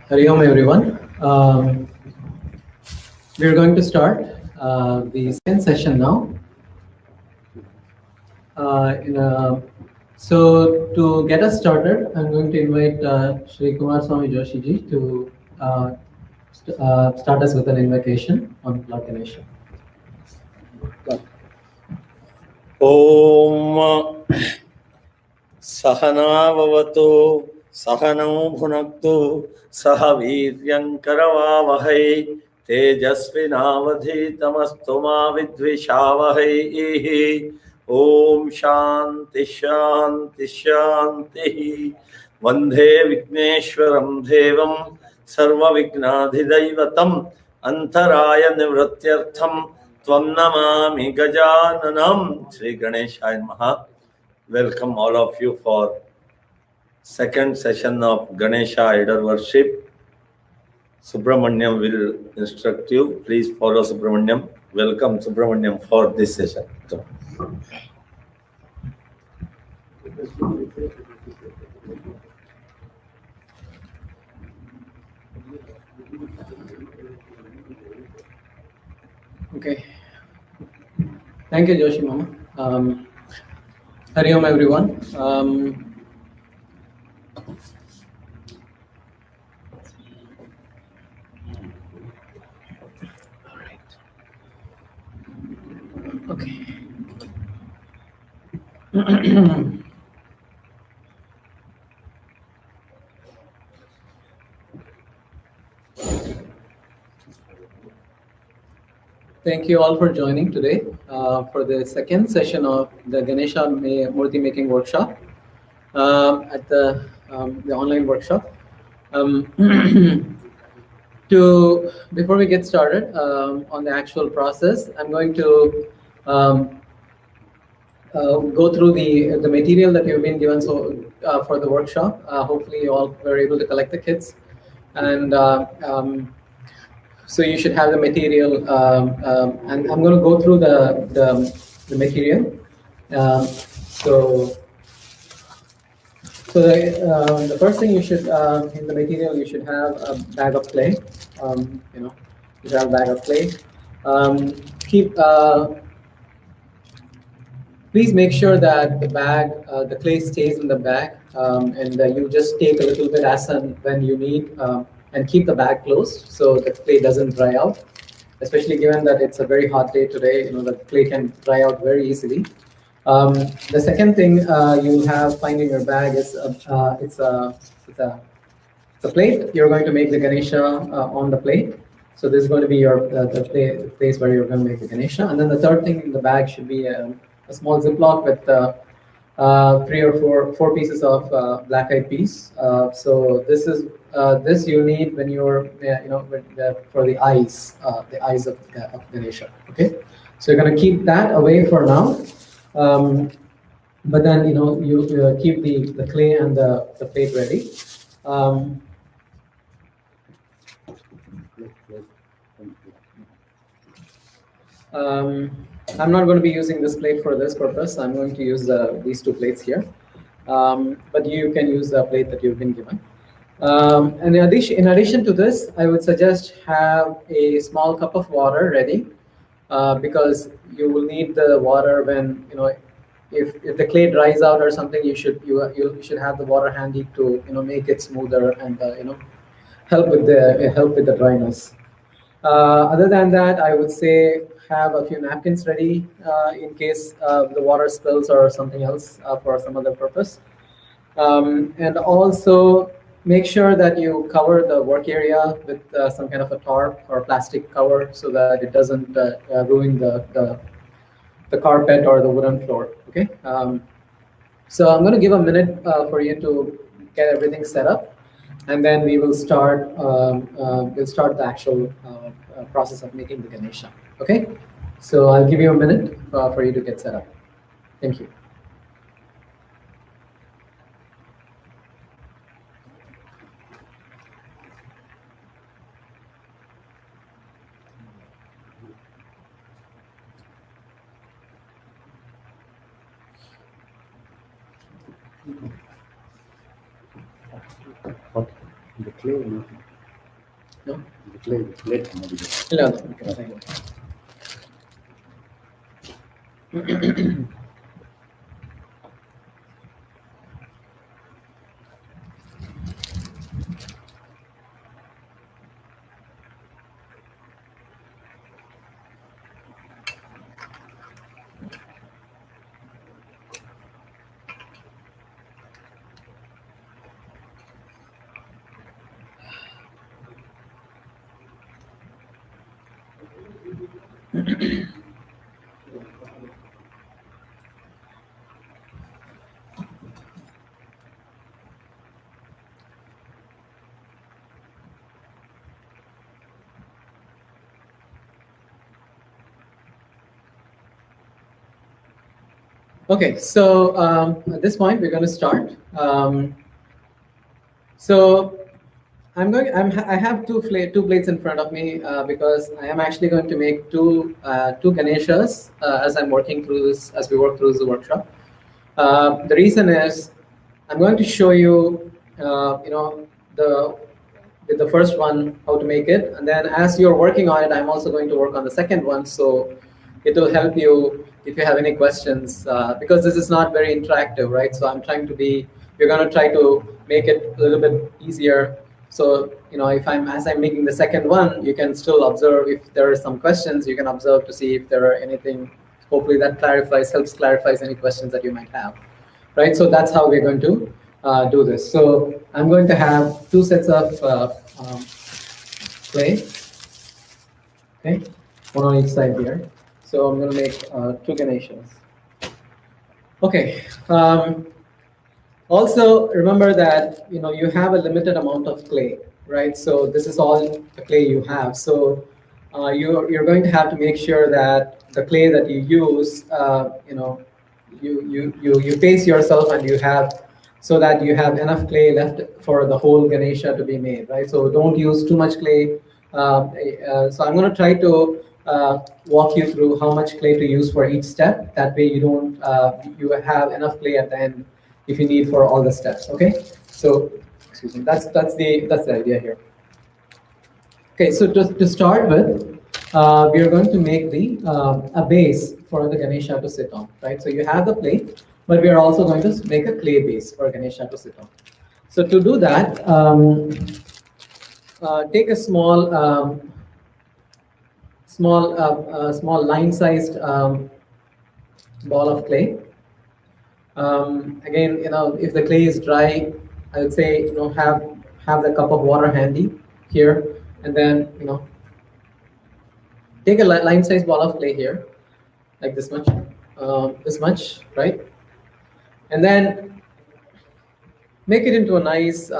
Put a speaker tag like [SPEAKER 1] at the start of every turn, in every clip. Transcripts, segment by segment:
[SPEAKER 1] Hari Om everyone. We're going to start the second session now. So to get us started, I'm going to invite Shri Kumar Swami Joshi ji to start us with an invocation on Lord Ganesha.
[SPEAKER 2] Om Sahanavavatu Sahanam Bhunaktu Sahaviryam Karavavahai Tejasvinavadhitamastu ma vidvishavahai. Om Shanti Shanti Shanti. Vandhe Vigneshwaram Devam Sarva Vignadhidaivatam Antaraya Nivratyartham Tvam Namami Gajananam. Sri Ganesha Maha. Welcome all of you for second session of Ganesha idol worship. Subramanyam will instruct you. Please follow Subramanyam. Welcome Subramanyam for this session.
[SPEAKER 1] Okay. Thank you, Joshi Mama. Hari Om everyone. All right. Okay. Thank you all for joining today for the second session of the Ganesha Moorti making workshop at the online workshop. Before we get started on the actual process, I'm going to go through the material that you've been given for the workshop. Hopefully, you all were able to collect the kits, and so you should have the material. And I'm going to go through the material. So the first thing you should in the material you should have a bag of clay. You should have a bag of clay. Please make sure that the clay stays in the bag, and you just take a little bit as and when you need, and keep the bag closed so the clay doesn't dry out. Especially given that it's a very hot day today, the clay can dry out very easily. The second thing you'll find in your bag is it's a plate. You're going to make the Ganesha on the plate. So this is going to be the place where you're going to make the Ganesha. And then the third thing in the bag should be a small Ziploc with 3 or 4 pieces of black-eyed peas. So this you need when you're for the eyes of Ganesha. Okay, so you're going to keep that away for now. But then you keep the clay and the plate ready. I'm not going to be using this plate for this purpose. I'm going to use these 2 plates here. But you can use the plate that you've been given. And in addition to this, I would suggest have a small cup of water ready, because you will need the water when if the clay dries out or something. You should have the water handy to make it smoother and help with the dryness. Other than that, I would say have a few napkins ready in case the water spills or something else for some other purpose. And also make sure that you cover the work area with some kind of a tarp or plastic cover so that it doesn't ruin the carpet or the wooden floor. Okay. So I'm going to give a minute for you to get everything set up, and then we will start. We'll start the actual process of making the Ganesha. Okay. So I'll give you a minute for you to get set up. Thank you.
[SPEAKER 3] clay,
[SPEAKER 1] No?
[SPEAKER 3] the clay, the plate.
[SPEAKER 1] ಇಲ್ಲ ಅದು. Okay, so at this point we're going to start. So I have two plates in front of me because I am actually going to make two Ganeshas as I'm working through this, as we work through the workshop. The reason is I'm going to show you, with the first one how to make it, and then as you're working on it, I'm also going to work on the second one, so it will help you if you have any questions, because this is not very interactive, right? So we're going to try to make it a little bit easier. So if as I'm making the second one, you can still observe if there are some questions. You can observe to see if there are anything. Hopefully that helps clarifies any questions that you might have, right? So that's how we're going to do this. So I'm going to have two sets of clay, okay, one on each side here. So I'm going to make two Ganeshas. Okay. Also, remember that you have a limited amount of clay, right? So this is all the clay you have. So you're going to have to make sure that the clay that you use, you pace yourself and you have, so that you have enough clay left for the whole Ganesha to be made, right? So don't use too much clay. So I'm going to try to walk you through how much clay to use for each step. That way you have enough clay at the end if you need for all the steps. Okay, so excuse me, that's the idea here. Okay, so to start with, we are going to make a base for the Ganesha to sit on, right? So you have the plate, but we are also going to make a clay base for Ganesha to sit on. So to do that, take a small line-sized ball of clay. Again, if the clay is dry, I would say have the cup of water handy here, and then take a line-sized ball of clay here, like this much, right? And then make it into a nice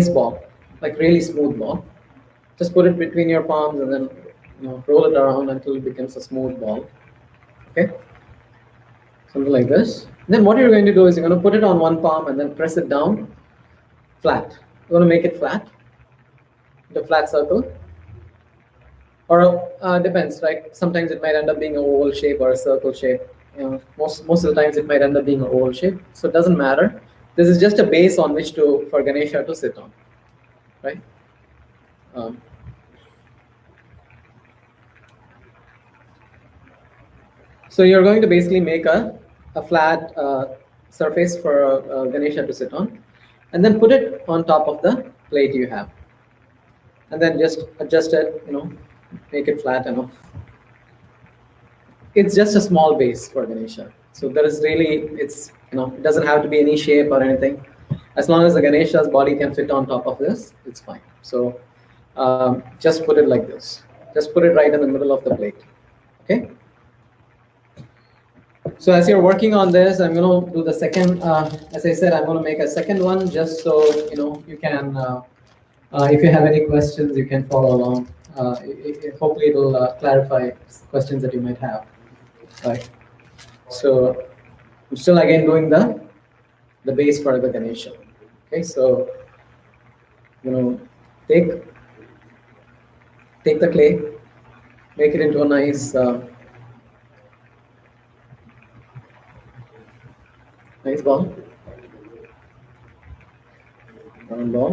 [SPEAKER 1] ball, like really smooth ball. Just put it between your palms and then roll it around until it becomes a smooth ball. Okay, something like this. And then what you're going to do is you're going to put it on one palm and then press it down flat. You want to make it flat, the flat circle, or depends, right? Sometimes it might end up being an oval shape or a circle shape. Most of the times it might end up being an oval shape, so it doesn't matter. This is just a base on which for Ganesha to sit on, right? So you're going to basically make a flat surface for Ganesha to sit on, and then put it on top of the plate you have, and then just adjust it, make it flat enough. It's just a small base for Ganesha. So there is really, it doesn't have to be any shape or anything. As long as the Ganesha's body can fit on top of this, it's fine. So just put it like this. Just put it right in the middle of the plate. Okay. So as you're working on this, I'm going to do the second. As I said, I'm going to make a second one just so you can. If you have any questions, you can follow along. Hopefully, it will clarify questions that you might have. Right. So I'm still again doing the base for the Ganesha. Okay. So take the clay, make it into a nice nice ball. round ball.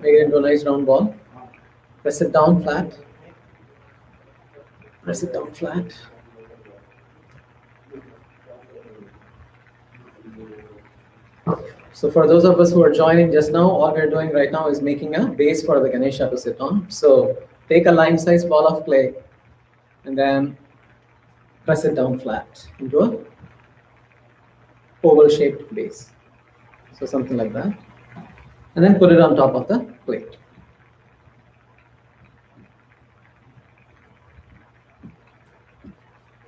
[SPEAKER 1] Make it into a nice round ball. Press it down flat. Press it down flat. So for those of us who are joining just now, all we're doing right now is making a base for the Ganesha to sit on. So take a lime-sized ball of clay and then press it down flat into a oval-shaped base. So something like that. And then put it on top of the plate.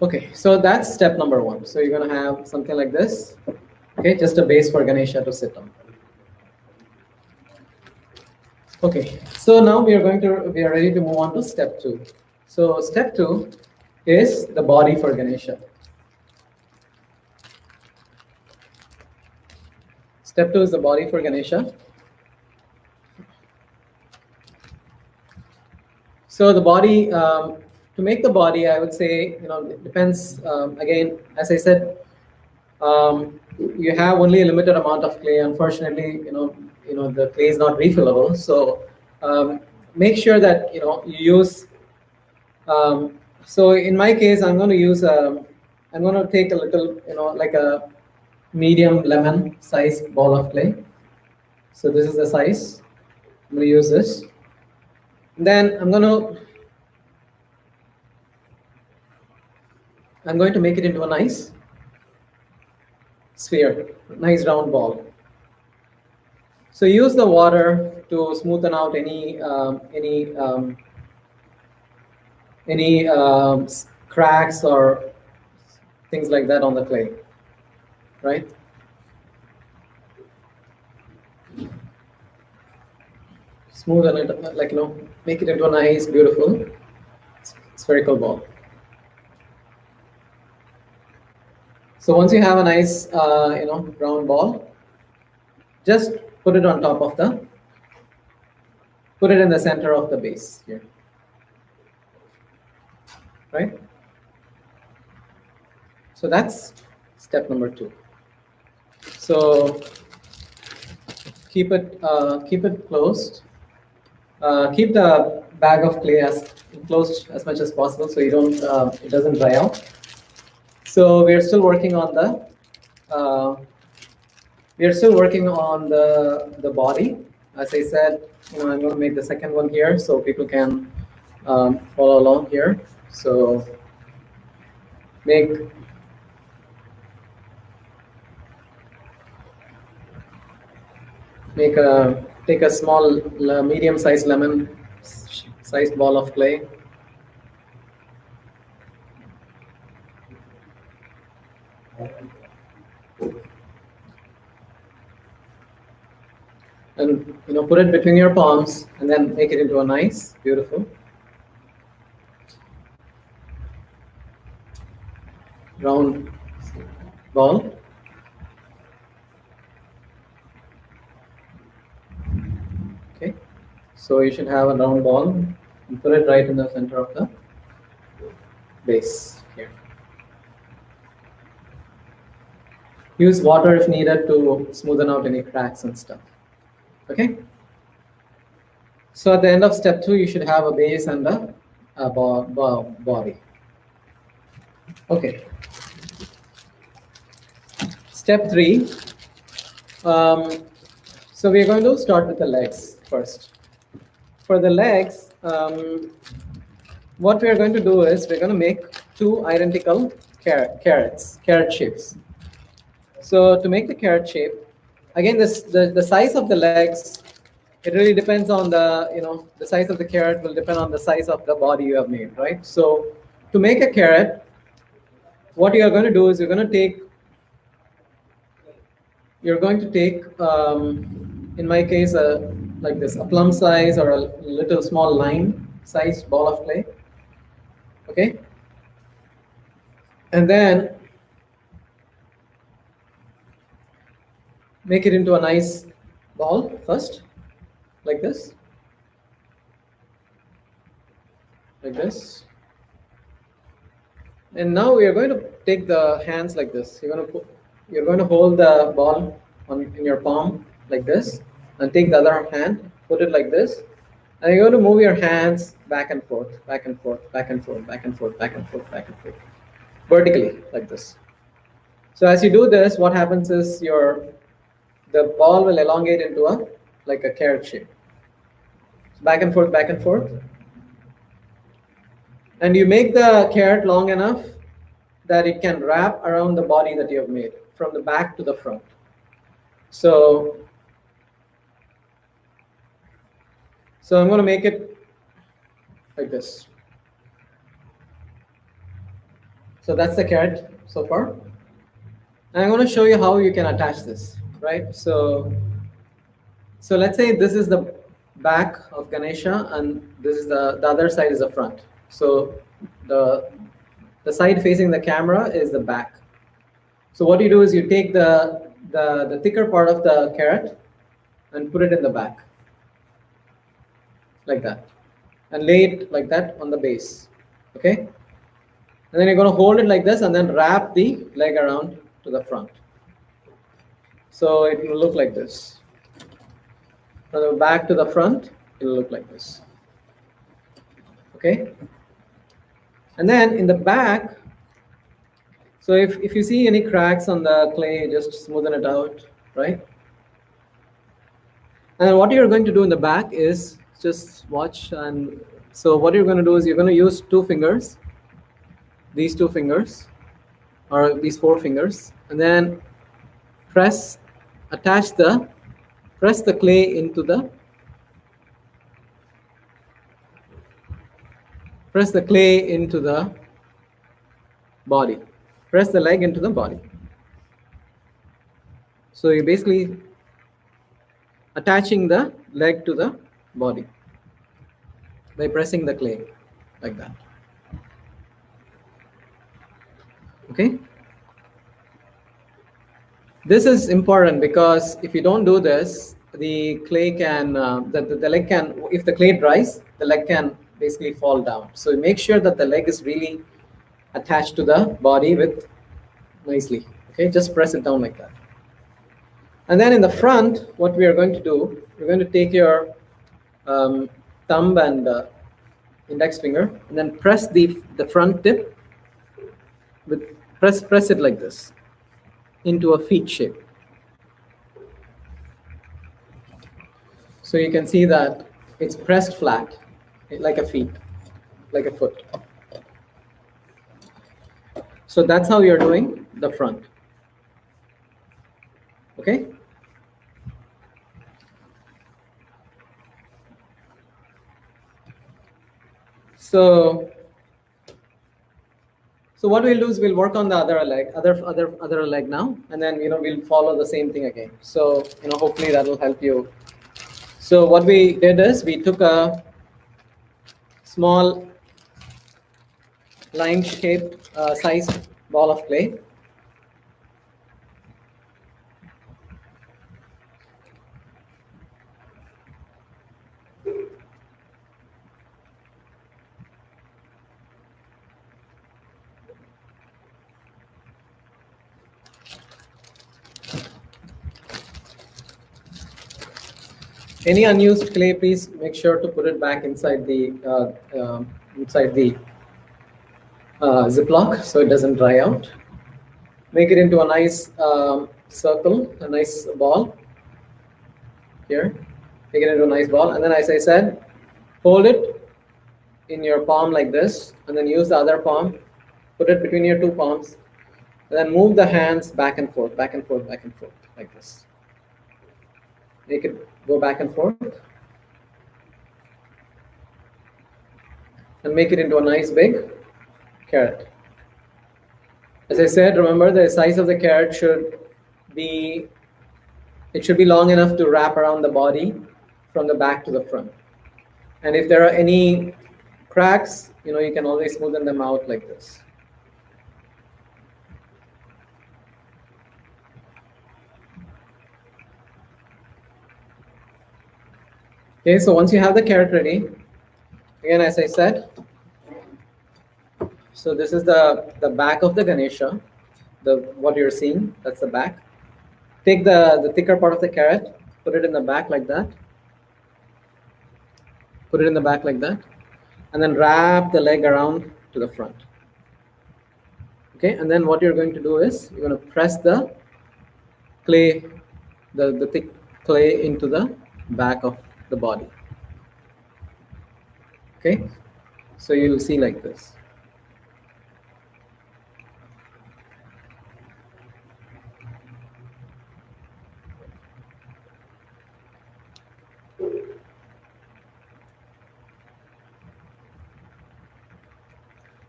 [SPEAKER 1] Okay, so that's step number one. So you're going to have something like this. Okay, just a base for Ganesha to sit on. Okay, so now we are ready to move on to step two. So step two is the body for Ganesha. Step two is the body for Ganesha. So the body, to make the body, I would say, it depends. Again, as I said, you have only a limited amount of clay. Unfortunately, the clay is not refillable. So make sure that you use. So in my case, I'm going to use. I'm going to take a little, like a medium lemon size ball of clay. So this is the size. I'm going to use this. Then I'm going to make it into a nice sphere, nice round ball. So use the water to smoothen out any cracks or things like that on the clay, right? Smoothen it, like make it into a nice, beautiful spherical ball. So once you have a nice, round ball, just put it on top of put it in the center of the base here, right? So that's step number two. So keep it closed. Keep the bag of clay as closed as much as possible so you don't it doesn't dry out. So we're still working on the body. As I said, I'm going to make the second one here so people can follow along here. So take a small medium-sized lemon-sized ball of clay. And put it between your palms and then make it into a nice, beautiful round ball. Okay, so you should have a round ball and put it right in the center of the base here. Use water if needed to smoothen out any cracks and stuff. Okay. So at the end of step two, you should have a base and a body. Okay. Step three. So we're going to start with the legs first. For the legs, what we are going to do is we're going to make two identical carrot shapes. So to make the carrot shape, again, the size of the legs, it really depends on the size of the carrot will depend on the size of the body you have made, right? So to make a carrot, what you are going to do is you're going to take, in my case, like this, a plum size or a little small lime sized ball of clay. Okay. And then make it into a nice ball first, like this. Like this. And now we are going to take the hands like this. You're going to you're going to hold the ball in your palm like this, and take the other hand, put it like this, and you're going to move your hands back and forth, back and forth, back and forth, back and forth, back and forth, back and forth, vertically like this. So as you do this, what happens is the ball will elongate into like a carrot shape. Back and forth, back and forth. And you make the carrot long enough that it can wrap around the body that you have made from the back to the front. So I'm going to make it like this. So that's the carrot so far. And I'm going to show you how you can attach this, right? So let's say this is the back of Ganesha, and this is the other side is the front. So the side facing the camera is the back. So what you do is you take the thicker part of the carrot and put it in the back, like that, and lay it like that on the base, okay? And then you're going to hold it like this and then wrap the leg around to the front. So it will look like this. From the back to the front, it will look like this, okay? And then in the back, so if you see any cracks on the clay, just smoothen it out, right? And what you're going to do in the back is just watch. And so what you're going to do is you're going to use two fingers, these two fingers, or these four fingers, and then press the clay into the body. Press the leg into the body. So you're basically attaching the leg to the body by pressing the clay like that. Okay? This is important because if you don't do this, the clay can, the leg can, if the clay dries, the leg can basically fall down. So make sure that the leg is really attached to the body with nicely. Okay, just press it down like that. And then in the front, what we are going to do, we're going to take your thumb and index finger, and then press the front tip with press it like this into a feet shape. So you can see that it's pressed flat, like a foot. So that's how you're doing the front. Okay? So what we'll do is we'll work on the other leg now, and then we'll follow the same thing again. So hopefully that will help you. So what we did is we took a small line-shaped sized ball of clay. Any unused clay, please make sure to put it back inside the Ziploc so it doesn't dry out. Make it into a nice circle, a nice ball. Here, make it into a nice ball, and then, as I said, hold it in your palm like this, and then use the other palm, put it between your two palms, and then move the hands back and forth, back and forth, back and forth, like this. Make it go back and forth, and make it into a nice big carrot. As I said, remember the size of the carrot should be long enough to wrap around the body from the back to the front. And if there are any cracks, you can always smoothen them out like this. Okay, so once you have the carrot ready, again, as I said, so this is the back of the Ganesha. what you're seeing, that's the back. Take the thicker part of the carrot, put it in the back like that. Put it in the back like that, and then wrap the leg around to the front. Okay, and then what you're going to do is you're going to press the clay, the thick clay into the back of the body. Okay, so you'll see like this.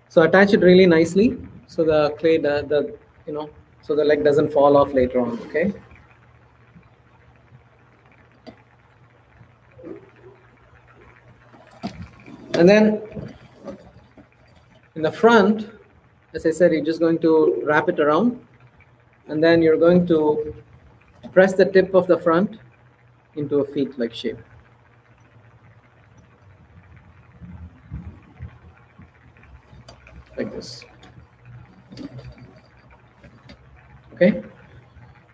[SPEAKER 1] So attach it really nicely so the clay, so the leg doesn't fall off later on. Okay. And then in the front, as I said, you're just going to wrap it around, and then you're going to press the tip of the front into a feet-like shape. Like this. Okay.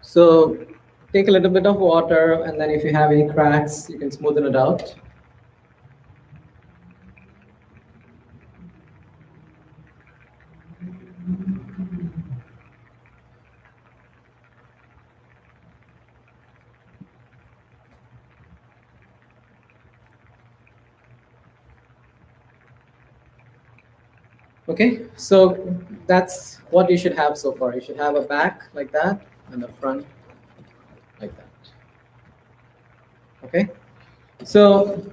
[SPEAKER 1] So take a little bit of water, and then if you have any cracks, you can smoothen it out. Okay, so that's what you should have so far. You should have a back like that and a front like that. Okay, so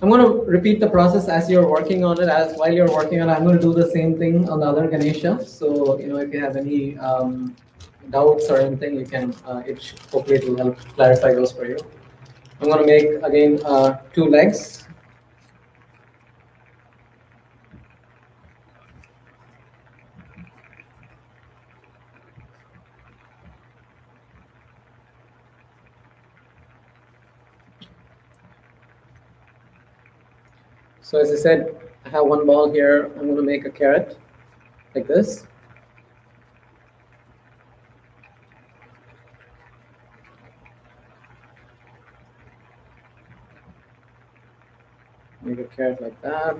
[SPEAKER 1] I'm going to repeat the process as you're working on it. As while you're working on it, I'm going to do the same thing on the other Ganesha. So if you have any doubts or anything, you can. Hopefully it will help clarify those for you. I'm going to make again 2 legs. So as I said, I have 1 ball here. I'm going to make a carrot like this. Make a carrot like that.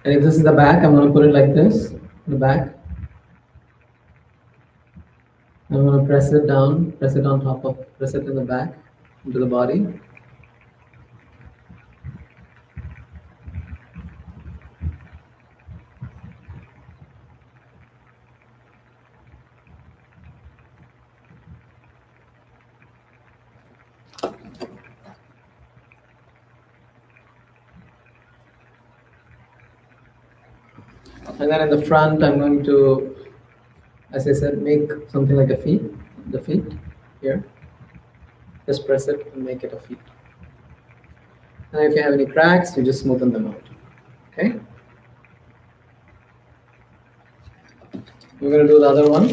[SPEAKER 1] And if this is the back, I'm going to put it like this, the back. I'm going to press it down, press it on top of, press it in the back, into the body. And then in the front, I'm going to, as I said, make something like a feet, the feet here. Just press it and make it a feet. And if you have any cracks, you just smoothen them out. Okay? We're going to do the other one.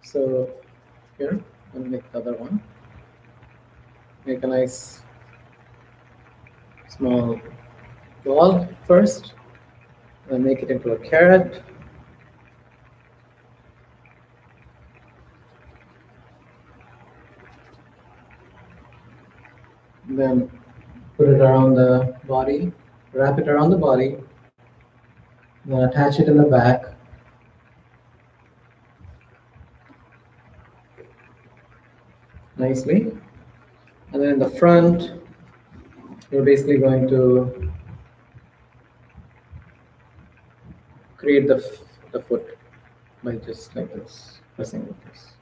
[SPEAKER 1] So here, I'm going to make the other one. Make a nice small ball first, and make it into a carrot. And then put it around the body, wrap it around the body, then attach it in the back. Nicely. And then in the front, you're basically going to create the foot by just like this, pressing like this.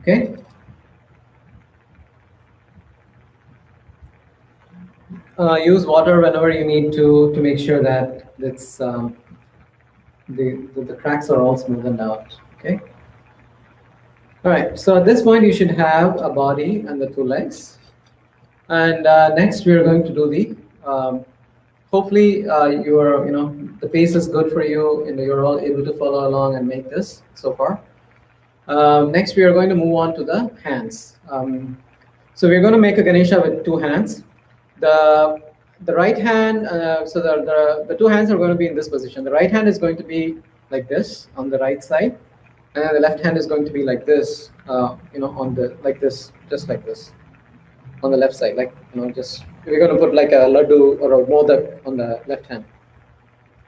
[SPEAKER 1] Okay. use water whenever you need to make sure that it's the cracks are all smoothened out. Okay. All right. So at this point, you should have a body and the two legs. And next, we are going to do the. Hopefully, the pace is good for you, and you're all able to follow along and make this so far. Next, we are going to move on to the hands. So we're going to make a Ganesha with two hands. The right hand, so the two hands are going to be in this position. The right hand is going to be like this on the right side, and the left hand is going to be like this, on the like this, just like this, on the left side. Like just we're going to put like a laddu or a modak on the left hand.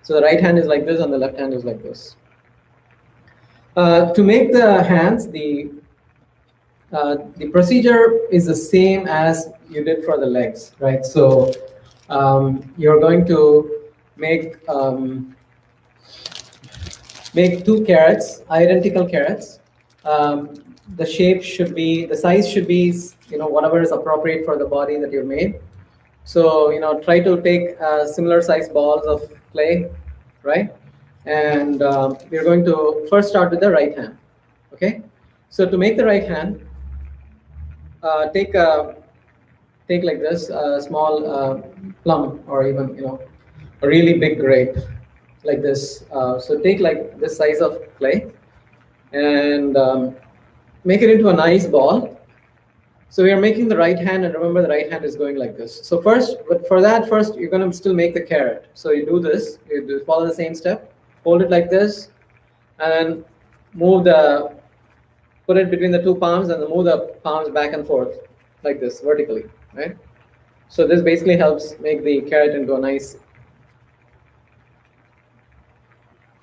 [SPEAKER 1] So the right hand is like this, and the left hand is like this. To make the hands, the procedure is the same as you did for the legs, right? So you're going to make two carrots, identical carrots. The shape should be, the size should be, whatever is appropriate for the body that you've made. So try to take similar size balls of clay, right? And we're going to first start with the right hand. Okay. So to make the right hand, take like this a small plum, or even a really big grape like this. So take like this size of clay and make it into a nice ball. So we are making the right hand, and remember the right hand is going like this. So first, but for that, first you're going to still make the carrot. So you do this, you follow the same step, hold it like this, and then put it between the two palms, and then move the palms back and forth like this vertically, right? So this basically helps make the carrot into a nice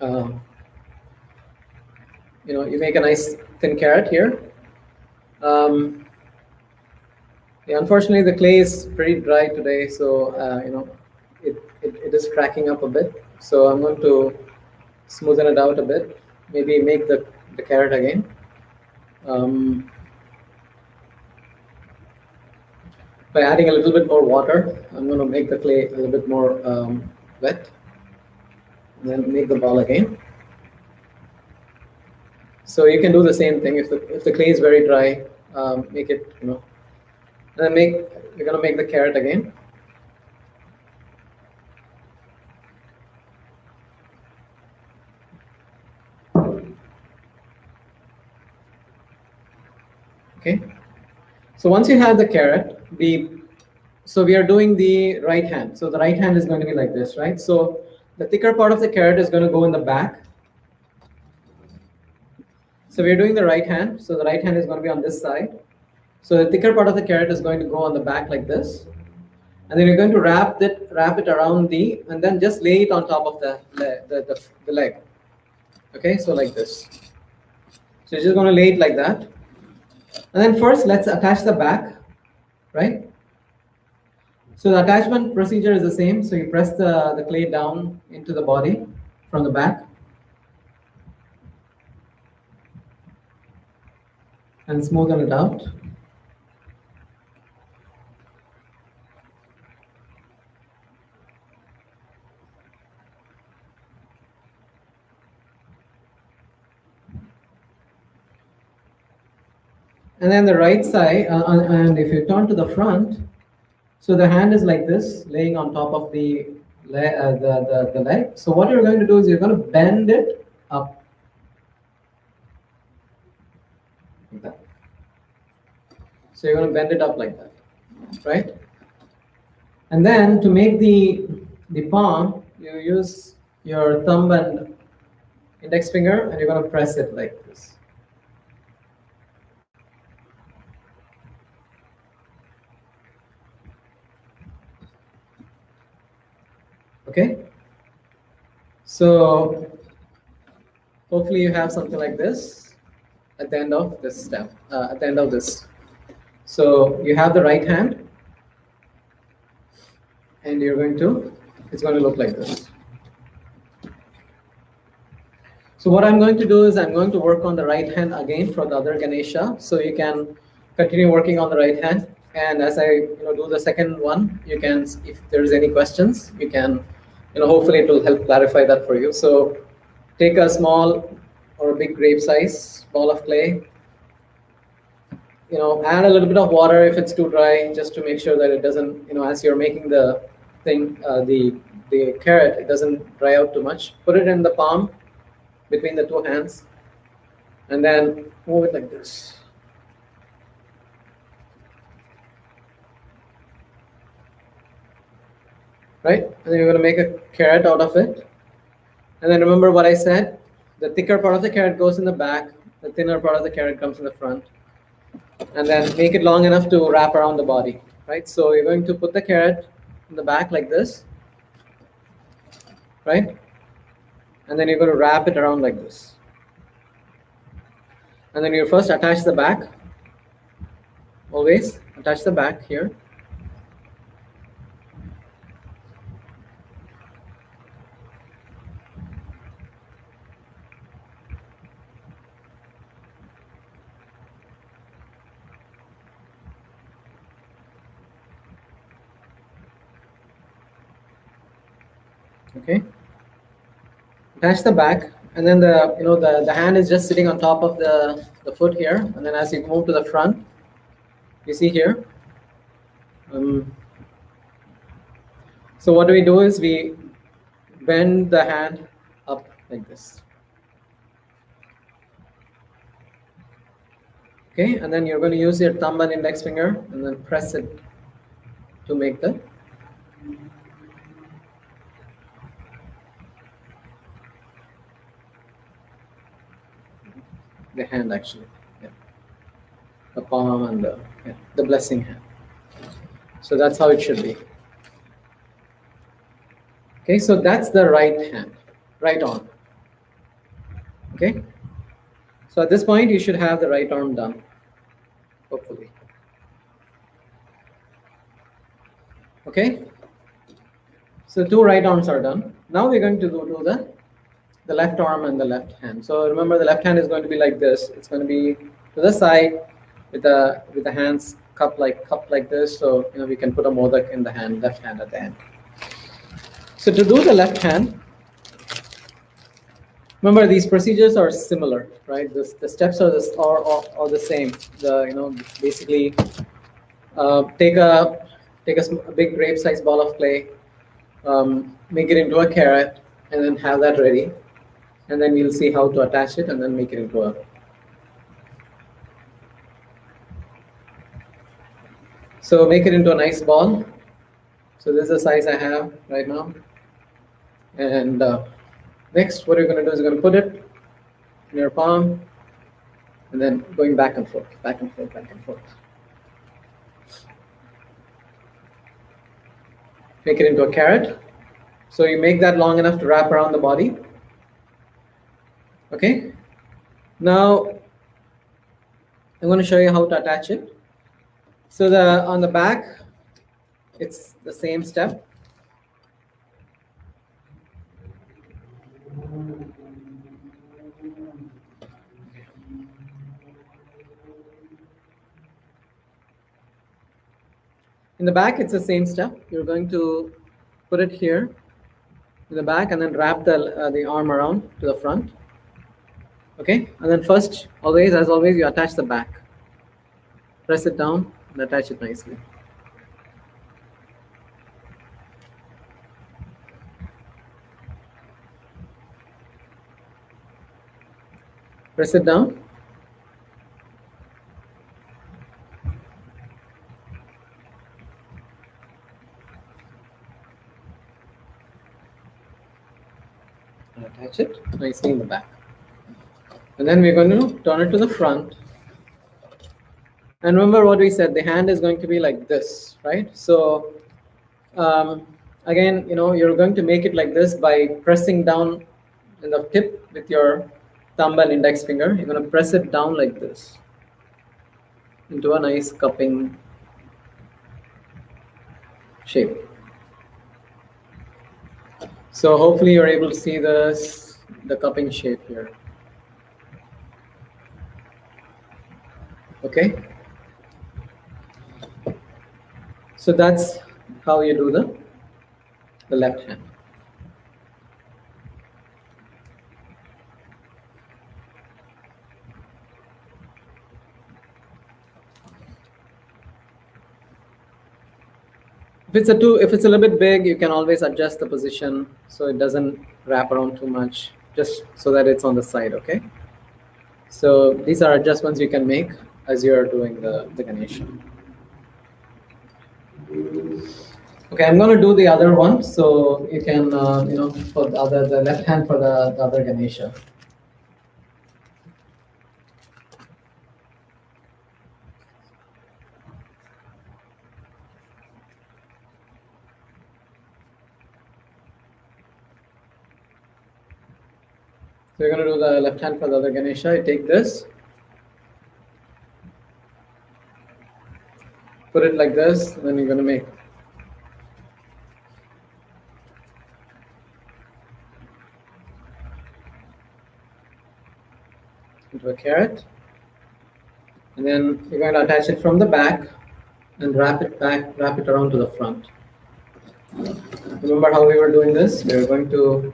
[SPEAKER 1] you make a nice thin carrot here. Unfortunately, the clay is pretty dry today, so it is cracking up a bit. So I'm going to smoothen it out a bit. Maybe make the carrot again. By adding a little bit more water, I'm going to make the clay a little bit more wet. And then make the ball again. So you can do the same thing. If the clay is very dry, make it, and then you're going to make the carrot again. Okay. So once you have the carrot, so we are doing the right hand. So the right hand is going to be like this, right? So the thicker part of the carrot is going to go in the back. So we're doing the right hand. So the right hand is going to be on this side. So the thicker part of the carrot is going to go on the back like this. And then you're going to wrap it around and then just lay it on top of the leg. Okay, so like this. So you're just going to lay it like that. And then first, let's attach the back, right? So the attachment procedure is the same. So you press the clay down into the body from the back. And smoothen it out. And then the right side, and if you turn to the front, so the hand is like this, laying on top of the leg. So what you're going to do is you're going to bend it up. Like that. So you're going to bend it up like that, right? And then to make the palm, you use your thumb and index finger, and you're going to press it like this. Okay, so hopefully you have something like this at the end of this step, at the end of this. So you have the right hand, and it's going to look like this. So what I'm going to do is I'm going to work on the right hand again for the other Ganesha, so you can continue working on the right hand. And as I do the second one, you can, if there's any questions, you can, hopefully it will help clarify that for you. So take a small or a big grape size ball of clay. Add a little bit of water if it's too dry, just to make sure that it doesn't, as you're making the thing, the carrot, it doesn't dry out too much. Put it in the palm between the two hands, and then move it like this. Right? And then you're going to make a carrot out of it. And then remember what I said, the thicker part of the carrot goes in the back, the thinner part of the carrot comes in the front. And then make it long enough to wrap around the body, right? So you're going to put the carrot in the back like this, right? And then you're going to wrap it around like this. And then you first attach the back. Always attach the back here. Okay. Attach the back, and then the hand is just sitting on top of the foot here. And then as you move to the front, you see here. So what we do is we bend the hand up like this. Okay, and then you're going to use your thumb and index finger and then press it to make the hand, actually. Yeah. The palm and the blessing hand. So that's how it should be. Okay, so that's the right hand, right arm. Okay, so at this point you should have the right arm done, hopefully. Okay, so 2 right arms are done. Now we're going to go to the left arm and the left hand. So remember, the left hand is going to be like this. It's going to be to the side with the hands cupped like this. So we can put a modak in the left hand at the end. So to do the left hand, remember these procedures are similar, right? The steps are the same. Basically take a big grape-sized ball of clay, make it into a carrot, and then have that ready. And then we'll see how to attach it and then make it into a. So make it into a nice ball. So this is the size I have right now. And next, what you're going to do is you're going to put it in your palm, and then going back and forth, back and forth, back and forth. Make it into a carrot. So you make that long enough to wrap around the body. Okay. Now I'm going to show you how to attach it. So on the back, it's the same step. In the back, it's the same step. You're going to put it here in the back and then wrap the arm around to the front. Okay, and then first, as always, you attach the back. Press it down and attach it nicely. Press it down. And attach it nicely in the back. And then we're going to turn it to the front. And remember what we said, the hand is going to be like this, right? So again, you're going to make it like this by pressing down in the tip with your thumb and index finger. You're going to press it down like this into a nice cupping shape. So hopefully you're able to see the cupping shape here. Okay. So that's how you do the left hand. If it's a little bit big, you can always adjust the position so it doesn't wrap around too much, just so that it's on the side, okay? So these are adjustments you can make as you're doing the Ganesha. Okay, I'm going to do the other one, so you can, for the left hand for the other Ganesha. So you're going to do the left hand for the other Ganesha. You take this, put it like this, and then you're going to make into a carrot, and then you're going to attach it from the back and wrap it around to the front. Remember how we were doing this? We're going to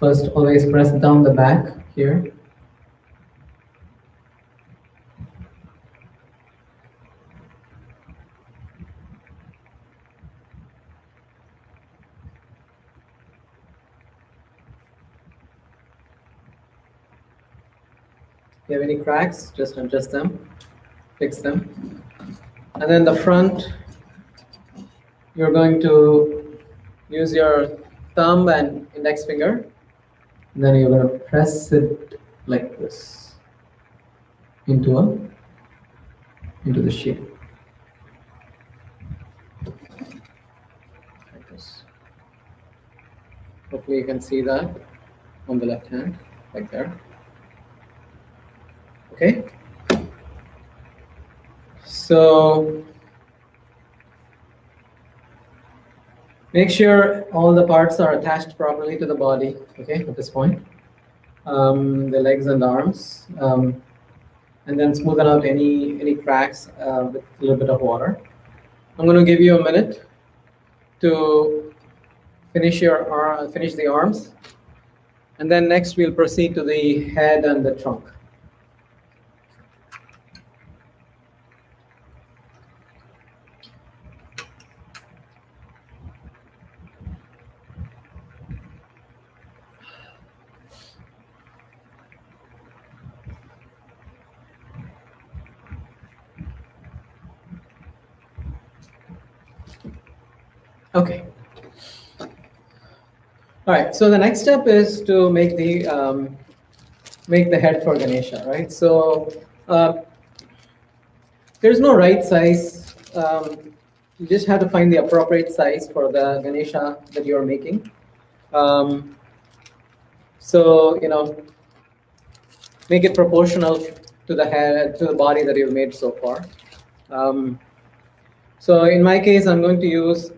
[SPEAKER 1] first always press down the back here. If you have any cracks, just adjust them, fix them. And then the front, you're going to use your thumb and index finger. And then you're going to press it like this into the shape. Like this. Hopefully you can see that on the left hand, like there. Okay. So make sure all the parts are attached properly to the body, okay, at this point. The legs and the arms. And then smoothen out any cracks with a little bit of water. I'm going to give you a minute to finish the arms. And then next we'll proceed to the head and the trunk. Okay. All right. So the next step is to make the head for Ganesha, right? So there's no right size. You just have to find the appropriate size for the Ganesha that you're making. So make it proportional to the head, to the body that you've made so far. So in my case, I'm going to use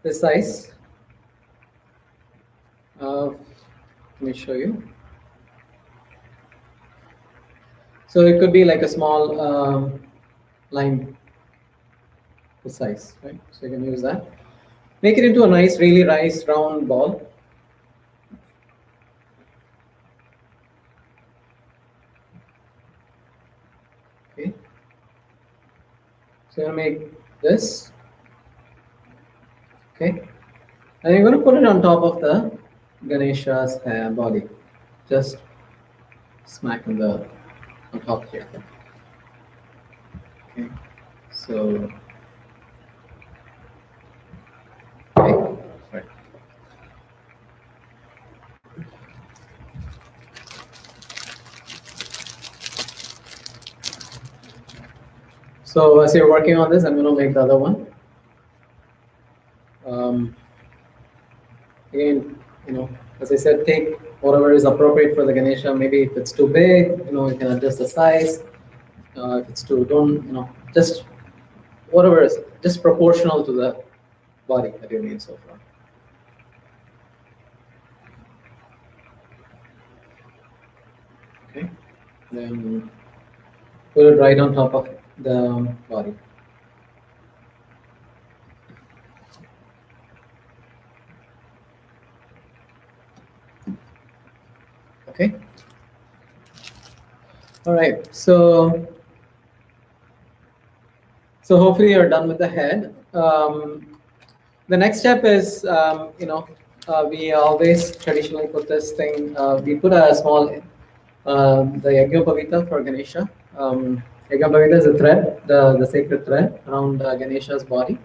[SPEAKER 1] this size. Let me show you. So it could be like a small line, this size, right? So you can use that. Make it into a nice, really nice round ball. Okay. So you're gonna make this. Okay. And you're going to put it on top of the Ganesha's body. Just smack on top here. Okay. So, okay. Sorry. So as you're working on this, I'm going to make the other one. Again, as I said, take whatever is appropriate for the Ganesha. Maybe if it's too big, you can adjust the size. If it's too, just whatever is just proportional to the body that you made so far. then put it right on top of the body. Okay. All right. So hopefully you're done with the head. The next step is, we always traditionally put this thing. We put a small, the Yajnopavita for Ganesha. Yajnopavita is a thread, the sacred thread around Ganesha's body.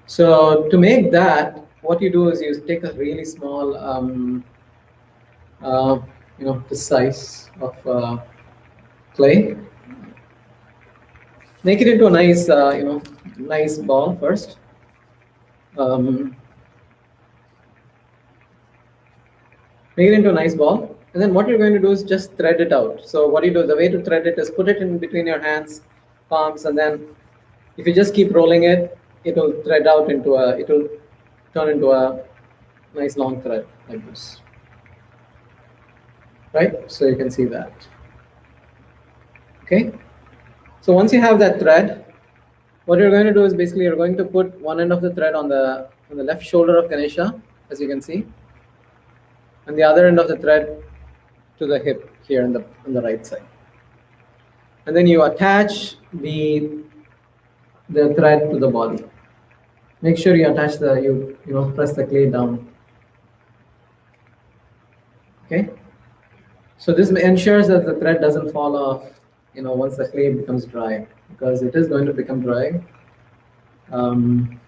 [SPEAKER 1] So to make that, what you do is you take a really small, uh, the size of clay. Make it into a nice, nice ball first. Make it into a nice ball, and then what you're going to do is just thread it out. So what you do, the way to thread it is put it in between your hands, palms, and then if you just keep rolling it, it'll thread out into it'll turn into a nice long thread like this. Right? So you can see that. Okay? So once you have that thread, what you're going to do is basically you're going to put one end of the thread on the left shoulder of Ganesha, as you can see, and the other end of the thread to the hip here on the right side. And then you attach the thread to the body. Make sure you attach press the clay down. Okay. So this ensures that the thread doesn't fall off, once the clay becomes dry, because it is going to become dry. And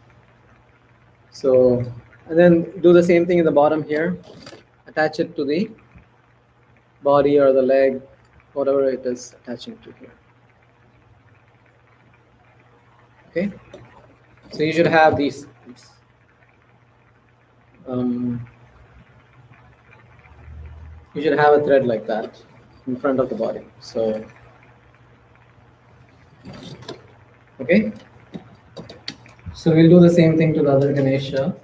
[SPEAKER 1] then do the same thing in the bottom here. Attach it to the body or the leg, whatever it is attaching to here. Okay. So you should have these. You should have a thread like that in front of the body. So, okay. So we'll do the same thing to the other Ganesha.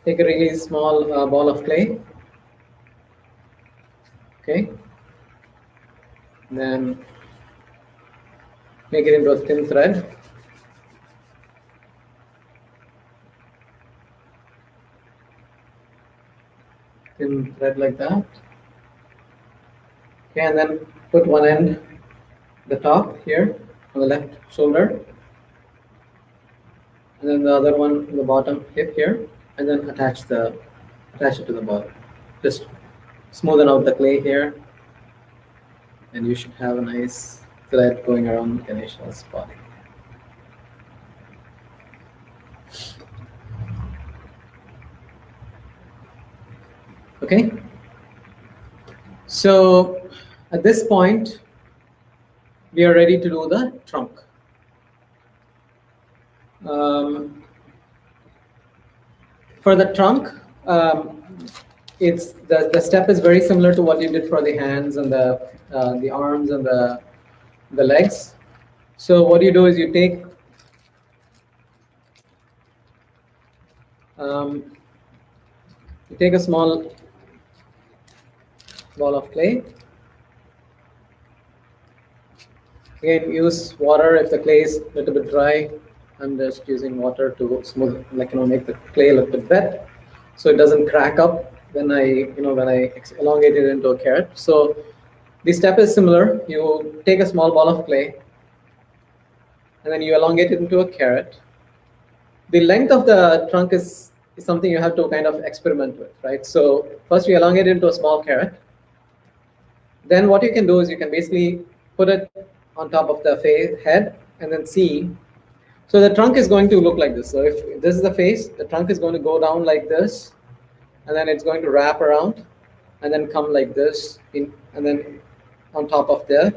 [SPEAKER 1] Take a really small ball of clay. Okay. Then make it into a thin thread. Thin thread like that. Okay, and then put one end, the top here on the left shoulder, and then the other one on the bottom hip here, and then attach it to the body. Just smoothen out the clay here, and you should have a nice thread going around Ganesha's body. Okay. So at this point, we are ready to do the trunk. For the trunk, it's the step is very similar to what you did for the hands and the arms and the legs. So what you do is you take a small ball of clay. Again, use water if the clay is a little bit dry. I'm just using water to smooth, make the clay a little bit wet, so it doesn't crack up when I elongate it into a carrot. So the step is similar. You take a small ball of clay, and then you elongate it into a carrot. The length of the trunk is something you have to kind of experiment with, right? So first you elongate it into a small carrot. Then what you can do is you can basically put it on top of the head and then see. So the trunk is going to look like this. So if this is the face, the trunk is going to go down like this, and then it's going to wrap around and then come like this, and then on top of the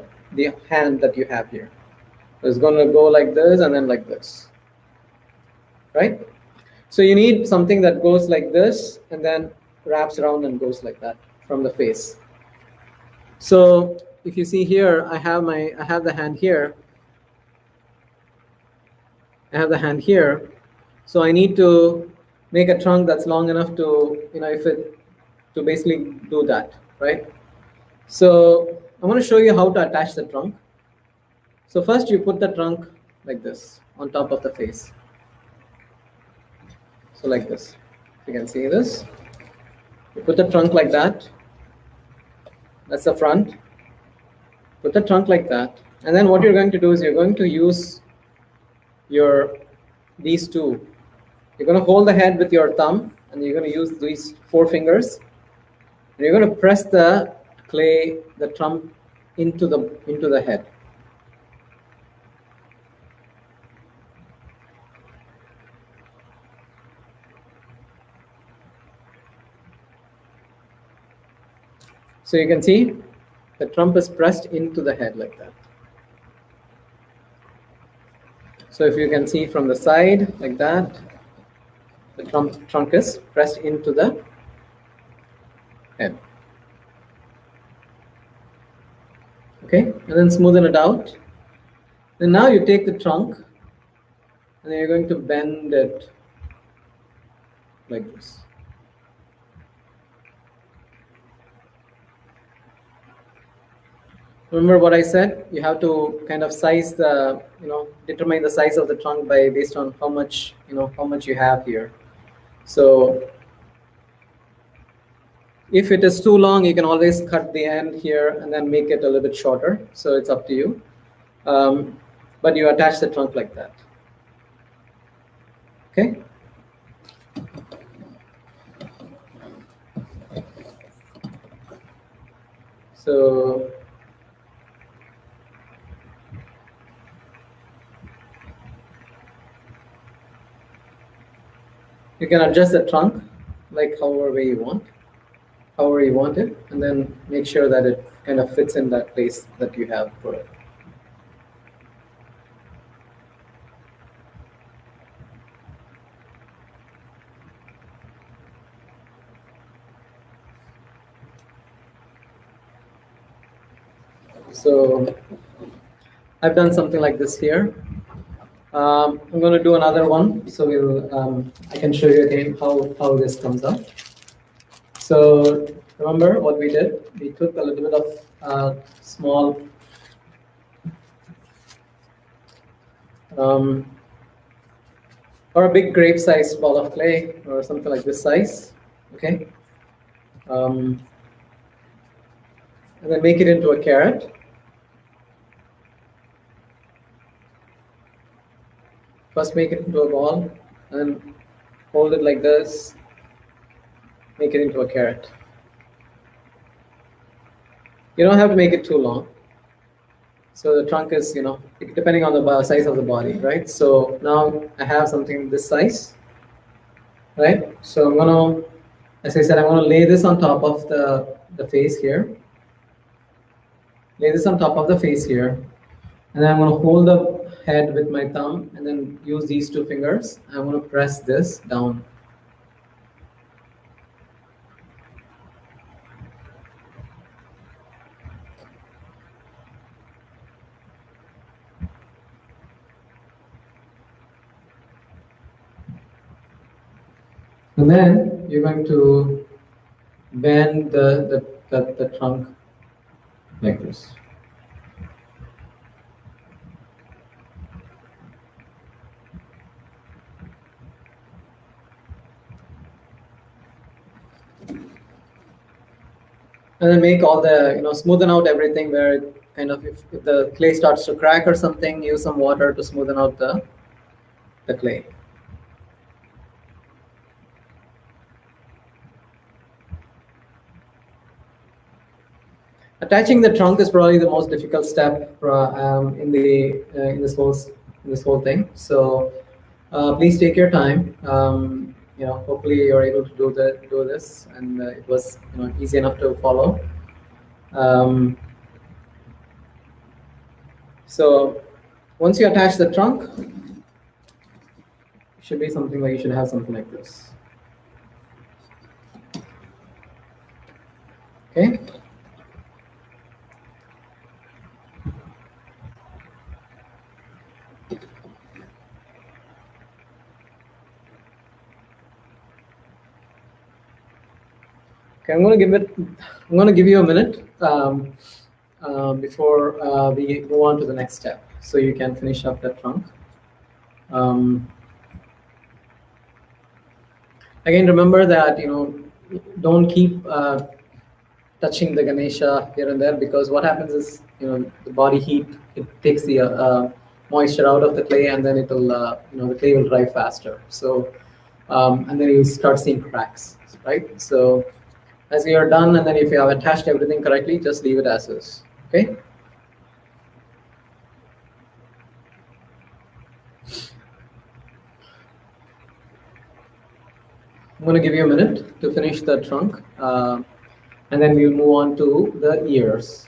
[SPEAKER 1] hand that you have here. So it's going to go like this and then like this, right? So you need something that goes like this and then wraps around and goes like that from the face. So if you see here, I have the hand here. I have the hand here. So I need to make a trunk that's long enough to, to basically do that, right? So I want to show you how to attach the trunk. So first you put the trunk like this on top of the face. So like this, you can see this. You put the trunk like that. That's the front. Put the trunk like that. And then what you're going to do is you're going to use these two. You're going to hold the head with your thumb, and you're going to use these 4 fingers. And you're going to press the trunk into the head. So you can see the trunk is pressed into the head like that. So if you can see from the side like that, the trunk is pressed into the head. Okay, and then smoothen it out. And now you take the trunk, and then you're going to bend it like this. Remember what I said? You have to kind of determine the size of the trunk based on how much you have here. So if it is too long, you can always cut the end here and then make it a little bit shorter. So it's up to you. But you attach the trunk like that. Okay. So you can adjust the trunk like however you want it, and then make sure that it kind of fits in that place that you have for it. So I've done something like this here. I'm going to do another one, so I can show you again how this comes out. So remember what we did? We took a little bit of small or a big grape-sized ball of clay, or something like this size, okay? And then make it into a carrot. First make it into a ball, and hold it like this, make it into a carrot. You don't have to make it too long. So the trunk is, depending on the size of the body, right? So now I have something this size, right? So I'm gonna, as I said, I'm gonna lay this on top of the face here. Lay this on top of the face here. And then I'm gonna hold the head with my thumb and then use these 2 fingers. I'm gonna press this down. And then you're going to bend the trunk like this. And then make all the, smoothen out everything where it kind of, if the clay starts to crack or something, use some water to smoothen out the clay. Attaching the trunk is probably the most difficult step in this whole thing. So please take your time. Hopefully you're able to do this, and it was easy enough to follow. So once you attach the trunk, it should be something like, you should have something like this. Okay. Okay, I'm going to give you a minute before we go on to the next step, so you can finish up that trunk. Again, remember that don't keep touching the Ganesha here and there, because what happens is the body heat, it takes the moisture out of the clay, and then it'll the clay will dry faster. So and then you start seeing cracks, right? So as we are done, and then if you have attached everything correctly, just leave it as is. Okay. I'm going to give you a minute to finish the trunk, and then we'll move on to the ears.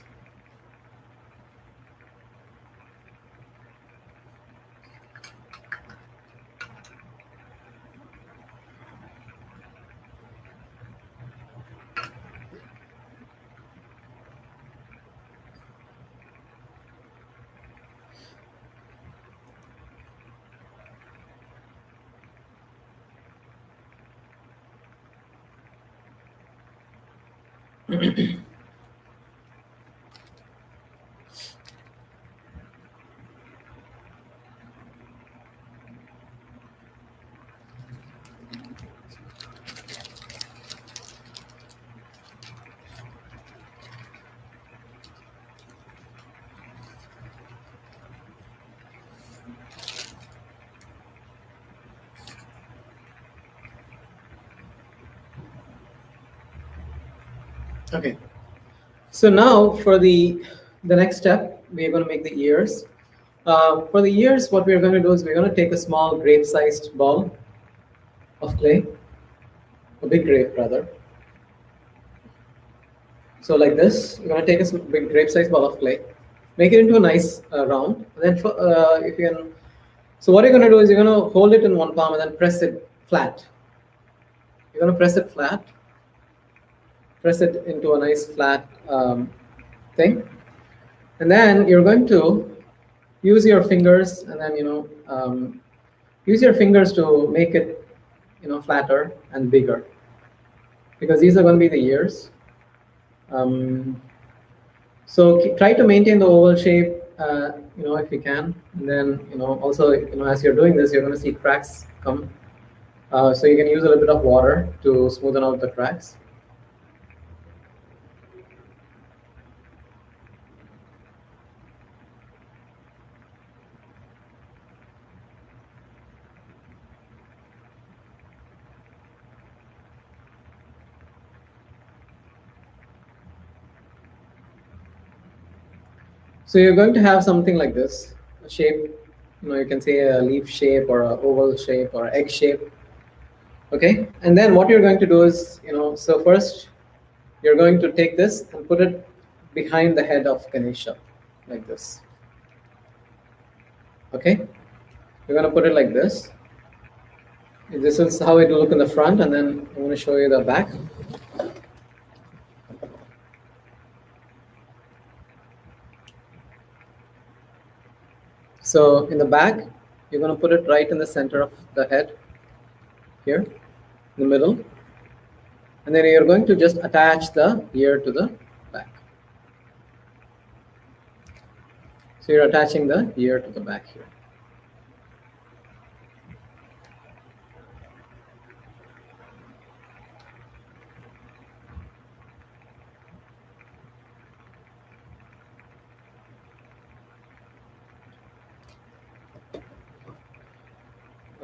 [SPEAKER 1] Okay. So now for the next step, we're going to make the ears. For the ears, what we're going to do is we're going to take a small grape-sized ball of clay, a big grape rather. So like this, you're going to take a big grape-sized ball of clay, make it into a nice round. And then if you can, so what you're going to do is you're going to hold it in one palm and then press it flat. You're going to press it flat, press it into a nice flat thing, and then you're going to use your fingers, and then use your fingers to make it flatter and bigger, because these are going to be the ears. So try to maintain the oval shape, if you can, and then also as you're doing this, you're going to see cracks come. So you can use a little bit of water to smoothen out the cracks. So you're going to have something like this, a shape, you can say a leaf shape or an oval shape or egg shape. Okay, and then what you're going to do is, so first you're going to take this and put it behind the head of Ganesha, like this. Okay, you're going to put it like this. This is how it will look in the front, and then I'm going to show you the back. So in the back, you're going to put it right in the center of the head, here, in the middle. And then you're going to just attach the ear to the back. So you're attaching the ear to the back here.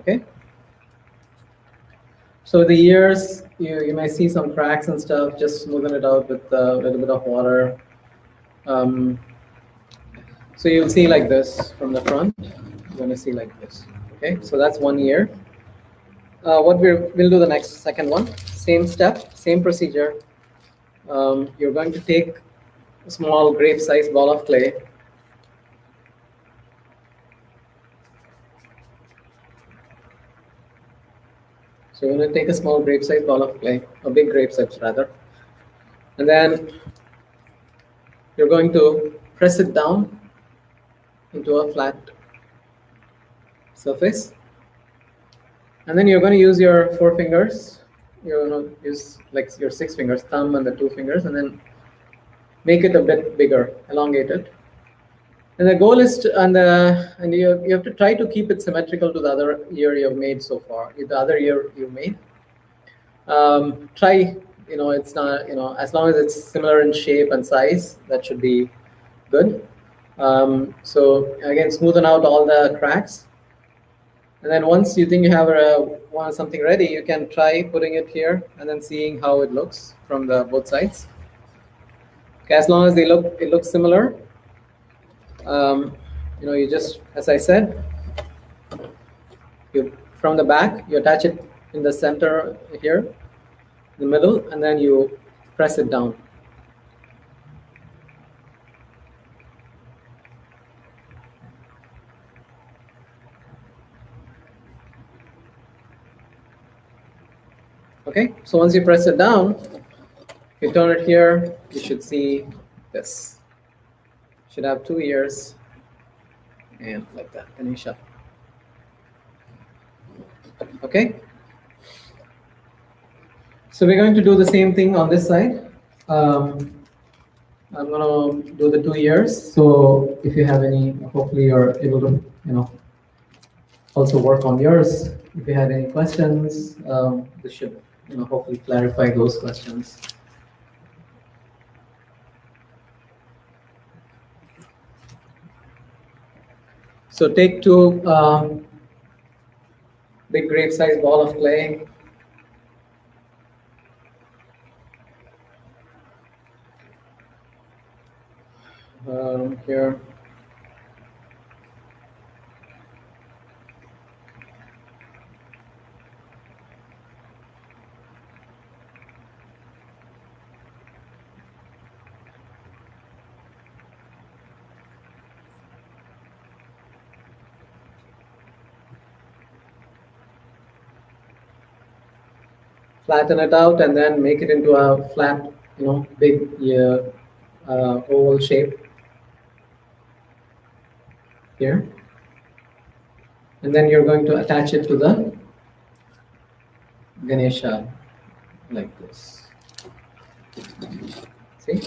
[SPEAKER 1] Okay. So the ears, you may see some cracks and stuff. Just smoothen it out with a little bit of water. So you'll see like this from the front. You're going to see like this. Okay, so that's one ear. What we'll do the second one. Same step, same procedure. You're going to take a small grape-sized ball of clay. So you're going to take a small grape-sized ball of clay, a big grape-sized rather, and then you're going to press it down into a flat surface, and then you're going to use your 4 fingers use like your 6 fingers, thumb and the 2 fingers, and then make it a bit bigger, elongate it. And the goal is to, and you have to try to keep it symmetrical to the other ear you've made so far, the other ear you made. Try, it's not, as long as it's similar in shape and size, that should be good. So again, smoothen out all the cracks. And then once you think you have something ready, you can try putting it here and then seeing how it looks from the both sides. Okay, as long as it looks similar, you just, as I said, from the back, you attach it in the center here, in the middle, and then you press it down. Okay, so once you press it down, if you turn it here, you should see this. Should have 2 ears, and like that, Ganesha. Okay. So we're going to do the same thing on this side. I'm going to do the 2 ears. So if you have any, hopefully you're able to, also work on yours. If you had any questions, this should, hopefully clarify those questions. So take 2 big grape-sized ball of clay. Here. Flatten it out and then make it into a flat, big oval shape here. And then you're going to attach it to the Ganesha like this. See?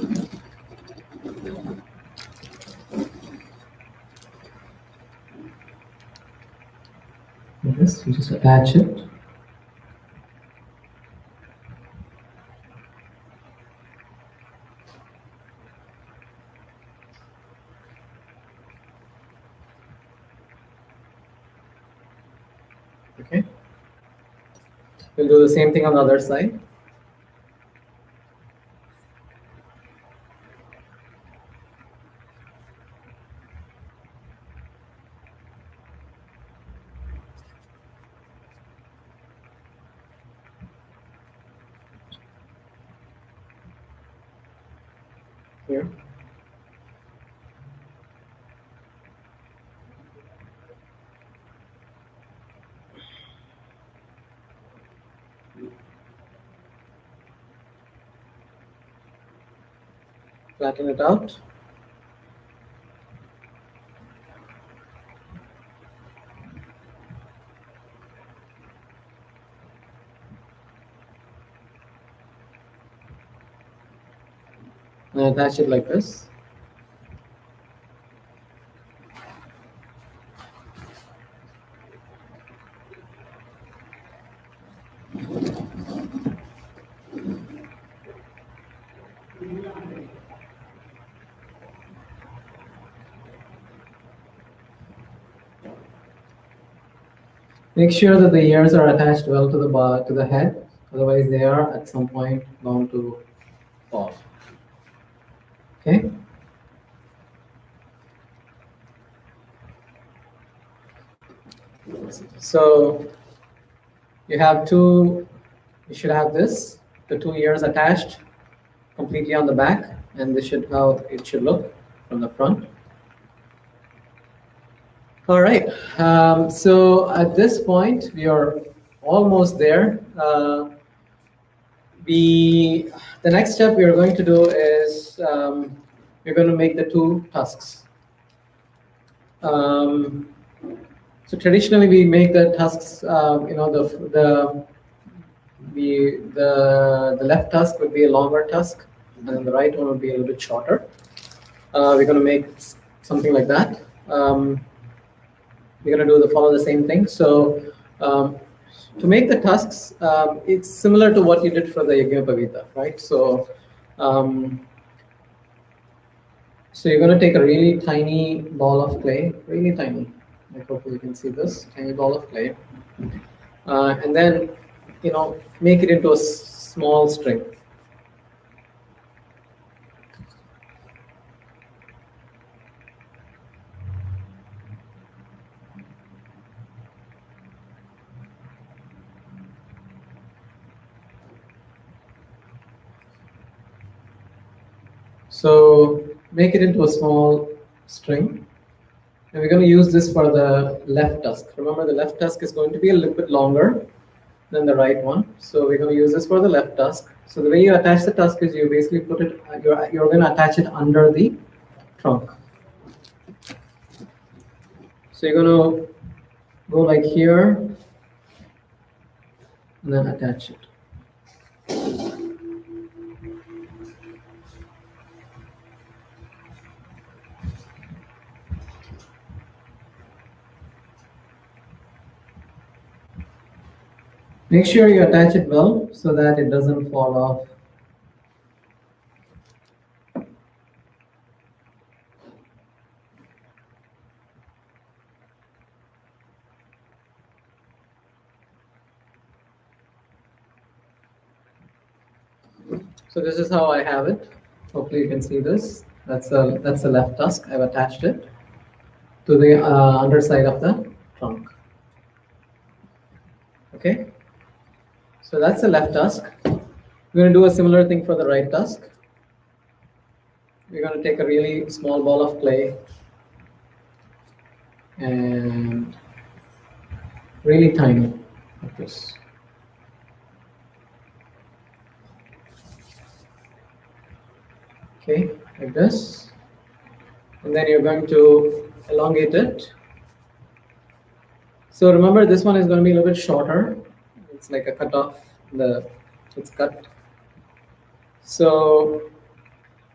[SPEAKER 1] This, you just attach it. Okay. We'll do the same thing on the other side. Here. Flatten it out. And attach it like this. Make sure that the ears are attached well to the head, otherwise they are at some point bound to fall. Okay. So you should have the 2 ears attached completely on the back, and this should how it should look from the front. All right, so at this point, we are almost there. The next step we are going to do is we're going to make the 2 tusks. So traditionally, we make the tusks, the left tusk would be a longer tusk, and the right one would be a little bit shorter. We're going to make something like that. We're going to follow the same thing. So to make the tusks, it's similar to what you did for the Yajnapavita, right? So so you're going to take a really tiny ball of clay, really tiny. I hope you can see this tiny ball of clay, and then make it into a small string. So make it into a small string. And we're going to use this for the left tusk. Remember, the left tusk is going to be a little bit longer than the right one. So we're going to use this for the left tusk. So the way you attach the tusk is you basically put it, you're going to attach it under the trunk. So you're going to go like here and then attach it. Make sure you attach it well so that it doesn't fall off. So this is how I have it. Hopefully you can see this. That's the left tusk. I've attached it to the underside of the trunk. Okay. So that's the left tusk. We're going to do a similar thing for the right tusk. We're going to take a really small ball of clay and really tiny, like this. Okay, like this. And then you're going to elongate it. So remember, this one is going to be a little bit shorter. It's like a cut off. It's cut. So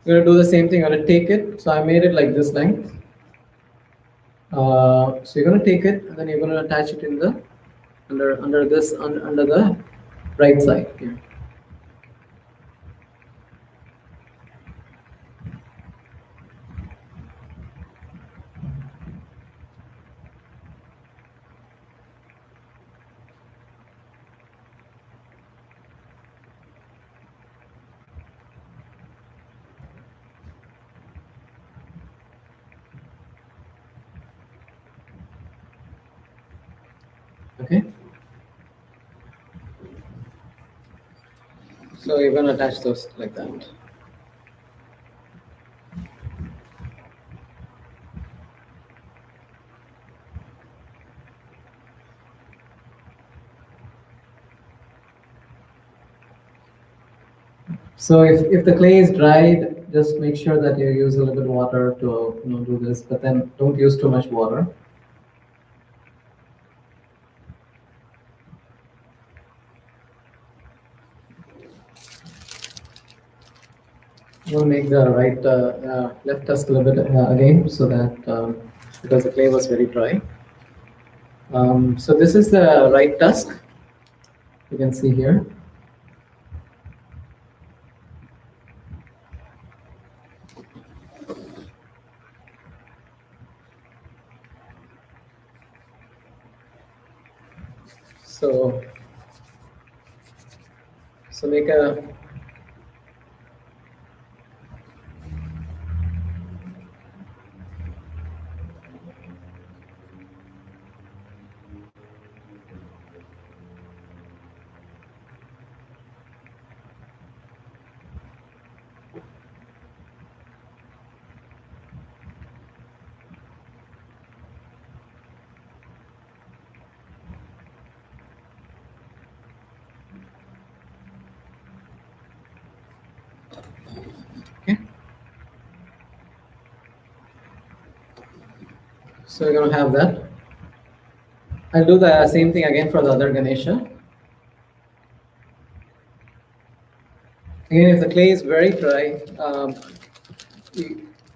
[SPEAKER 1] we're going to do the same thing. I'm going to take it. So I made it like this length. So you're going to take it and then you're going to attach it in the under the right side here. Okay. So you're going to attach those like that. So if the clay is dried, just make sure that you use a little bit of water to do this, but then don't use too much water. We'll make the left tusk a little bit again, so that because the clay was very dry. So this is the right tusk. You can see here. So make a So we're going to have that. I'll do the same thing again for the other Ganesha. Again, if the clay is very dry,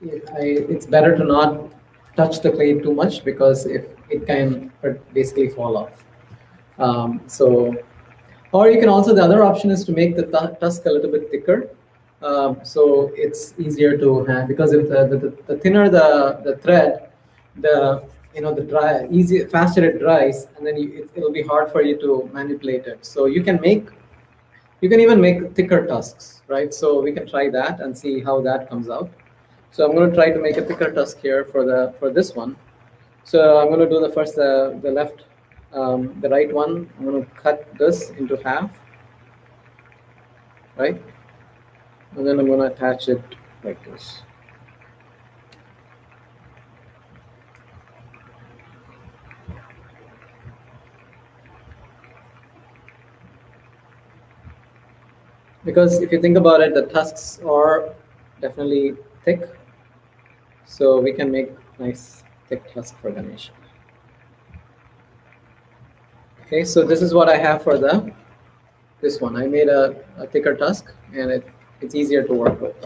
[SPEAKER 1] it's better to not touch the clay too much, because if it can basically fall off. Or you can also, the other option is to make the tusk a little bit thicker. So it's easier to have, because if the thinner the thread, the faster it dries, and then it'll be hard for you to manipulate it. So you can even make thicker tusks, right? So we can try that and see how that comes out. So I'm going to try to make a thicker tusk here for this one. So I'm going to do the right one. I'm going to cut this into half, right? And then I'm going to attach it like this. Because if you think about it, the tusks are definitely thick, so we can make nice thick tusk for Ganesha. Okay, so this is what I have for this one. I made a thicker tusk, and it's easier to work with.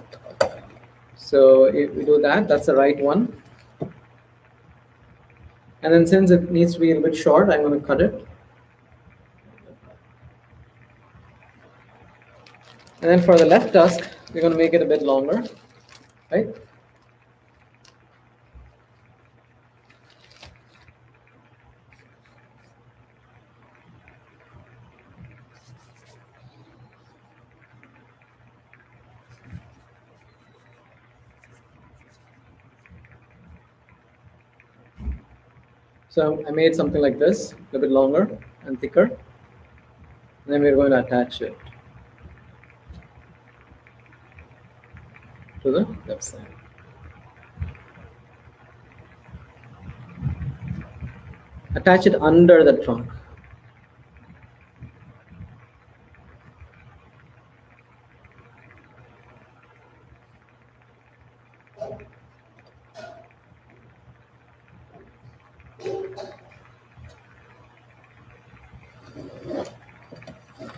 [SPEAKER 1] So if we do that, that's the right one. And then since it needs to be a little bit short, I'm going to cut it. And then for the left tusk, we're going to make it a bit longer, right? So I made something like this, a little bit longer and thicker. And then we're going to attach it to the left side. Attach it under the trunk.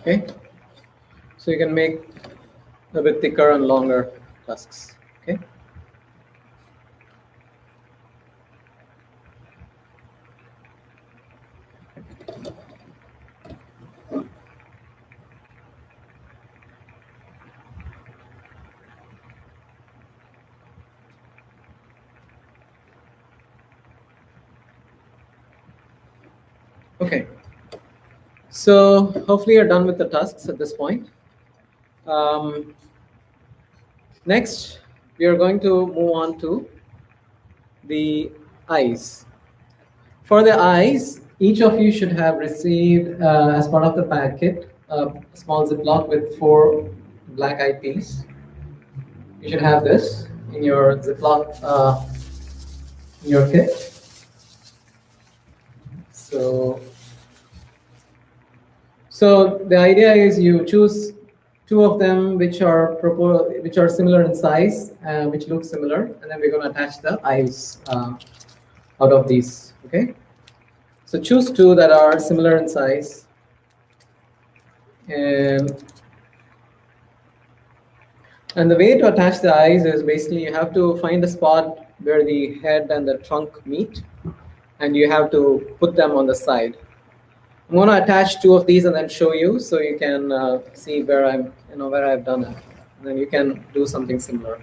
[SPEAKER 1] Okay, so you can make a bit thicker and longer tusks. Okay. Okay. So hopefully you're done with the tusks at this point. Next, we are going to move on to the eyes. For the eyes, each of you should have received, as part of the packet, a small Ziploc with 4 black eyed peas. You should have this in your Ziploc, in your kit. So the idea is you choose 2 of them which are similar in size, which look similar, and then we're going to attach the eyes out of these. Okay. So choose 2 that are similar in size, and the way to attach the eyes is basically you have to find a spot where the head and the trunk meet, and you have to put them on the side. I'm going to attach 2 of these and then show you, so you can see where I've done it, and then you can do something similar.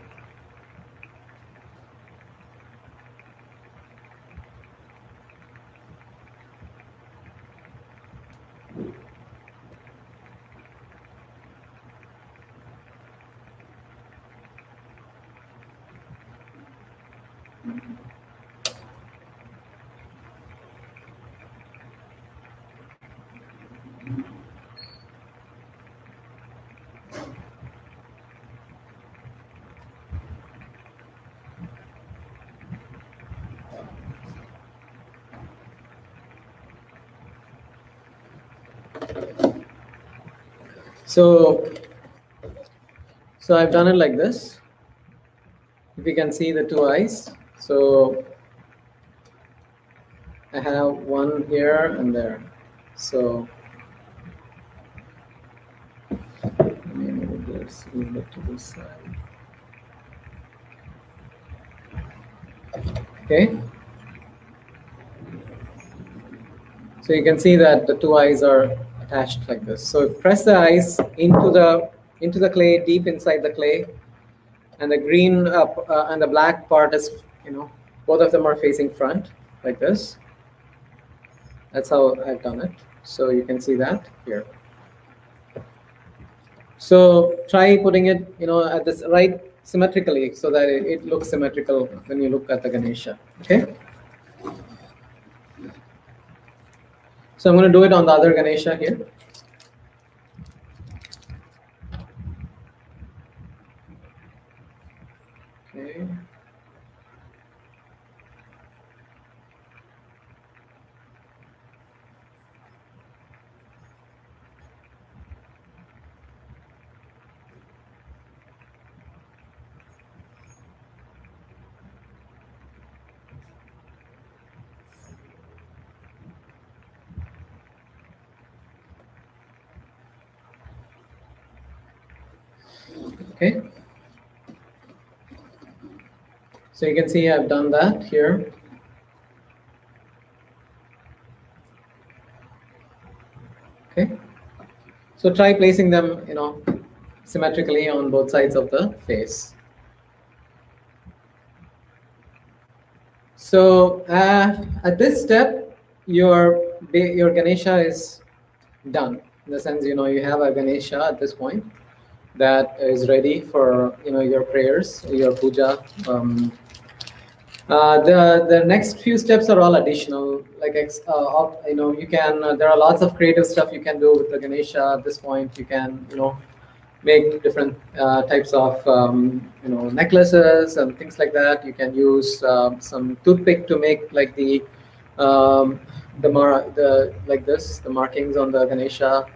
[SPEAKER 1] So I've done it like this. If you can see the 2 eyes, so I have one here and there. So let me move this. Let's move it to this side. Okay. So you can see that the two eyes are attached like this. So press the eyes into the clay, deep inside the clay, and the green and the black part is, both of them are facing front like this. That's how I've done it. So you can see that here. So try putting it, at this right symmetrically so that it looks symmetrical when you look at the Ganesha. Okay. So I'm going to do it on the other Ganesha here. Okay. Okay. So you can see I've done that here. Okay. So try placing them, symmetrically on both sides of the face. So at this step, your Ganesha is done. In the sense, you have a Ganesha at this point that is ready for your prayers, your puja. The next few steps are all additional. Like you can. There are lots of creative stuff you can do with the Ganesha at this point. You can make different types of necklaces and things like that. You can use some toothpick to make like the markings on the Ganesha,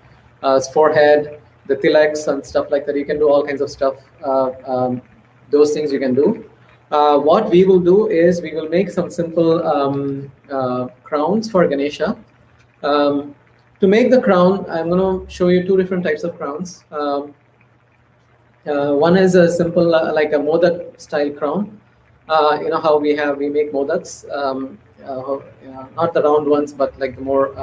[SPEAKER 1] forehead, the tilaks and stuff like that. You can do all kinds of stuff. Those things you can do. What we will do is we will make some simple crowns for Ganesha. To make the crown, I'm going to show you two different types of crowns. One is a simple, like a modak style crown. How we make modaks, not the round ones, but like the more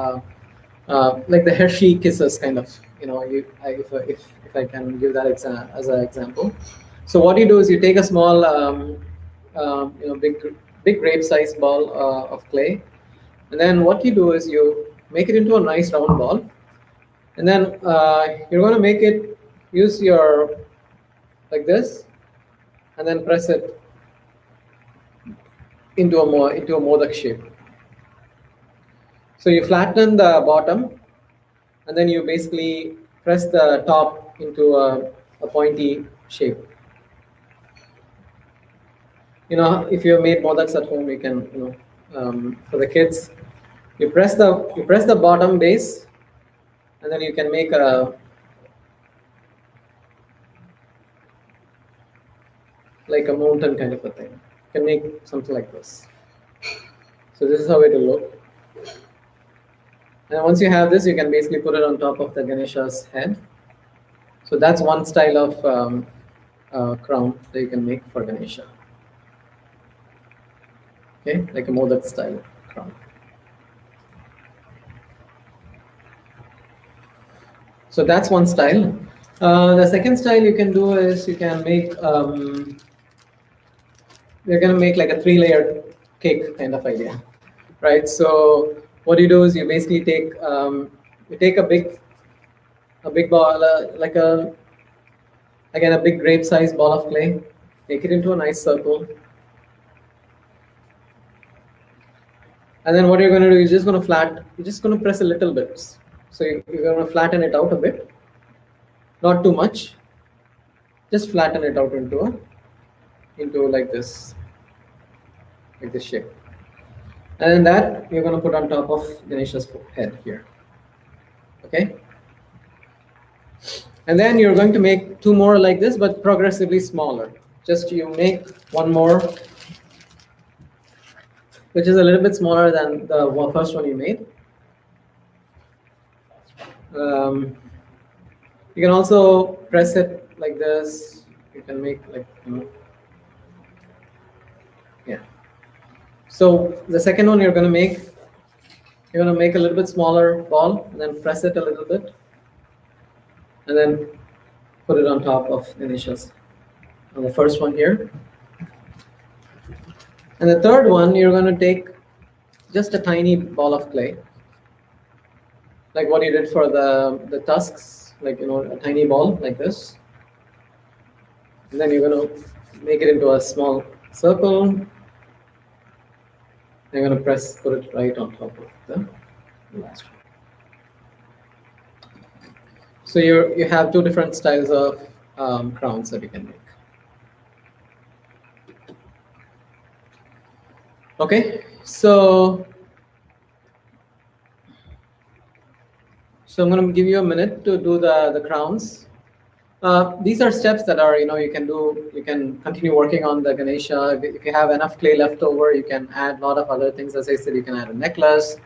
[SPEAKER 1] like the Hershey kisses kind of. If I can give that as an example. So what you do is you take a small, big grape-sized ball of clay, and then what you do is you make it into a nice round ball, and then you're going to use your like this, and then press it into a modak shape. So you flatten the bottom, and then you basically press the top into a pointy shape. If you have made modaks at home, you can, for the kids, you press the bottom base, and then you can make like a mountain kind of a thing. You can make something like this. So this is how it will look. And once you have this, you can basically put it on top of the Ganesha's head. So that's one style of crown that you can make for Ganesha. Okay, like a modak style crown. So that's one style. The second style you can do is you can make you're going to make like a 3-layered cake kind of idea, right? So what you do is you basically take a big ball, like a big grape-sized ball of clay, make it into a nice circle, and then what you're going to do is you're just going to press a little bit. So you're going to flatten it out a bit, not too much. Just flatten it out into like this shape. And then that you're going to put on top of Ganesha's head here. Okay? And then you're going to make 2 more like this, but progressively smaller. Just you make 1 more, which is a little bit smaller than the first one you made. You can also press it like this. You can make like, yeah. So the second one you're going to make a little bit smaller ball and then press it a little bit and then put it on top of Ganesha's. On the first one here. And the third one, you're going to take just a tiny ball of clay, like what you did for the tusks, like, a tiny ball like this. And then you're going to make it into a small circle. I'm going to put it right on top of the last one. So you have two different styles of crowns that you can make. Okay, so I'm going to give you a minute to do the crowns. These are steps that are, you can continue working on the Ganesha. If you have enough clay left over, you can add a lot of other things. As I said, you can add a necklace.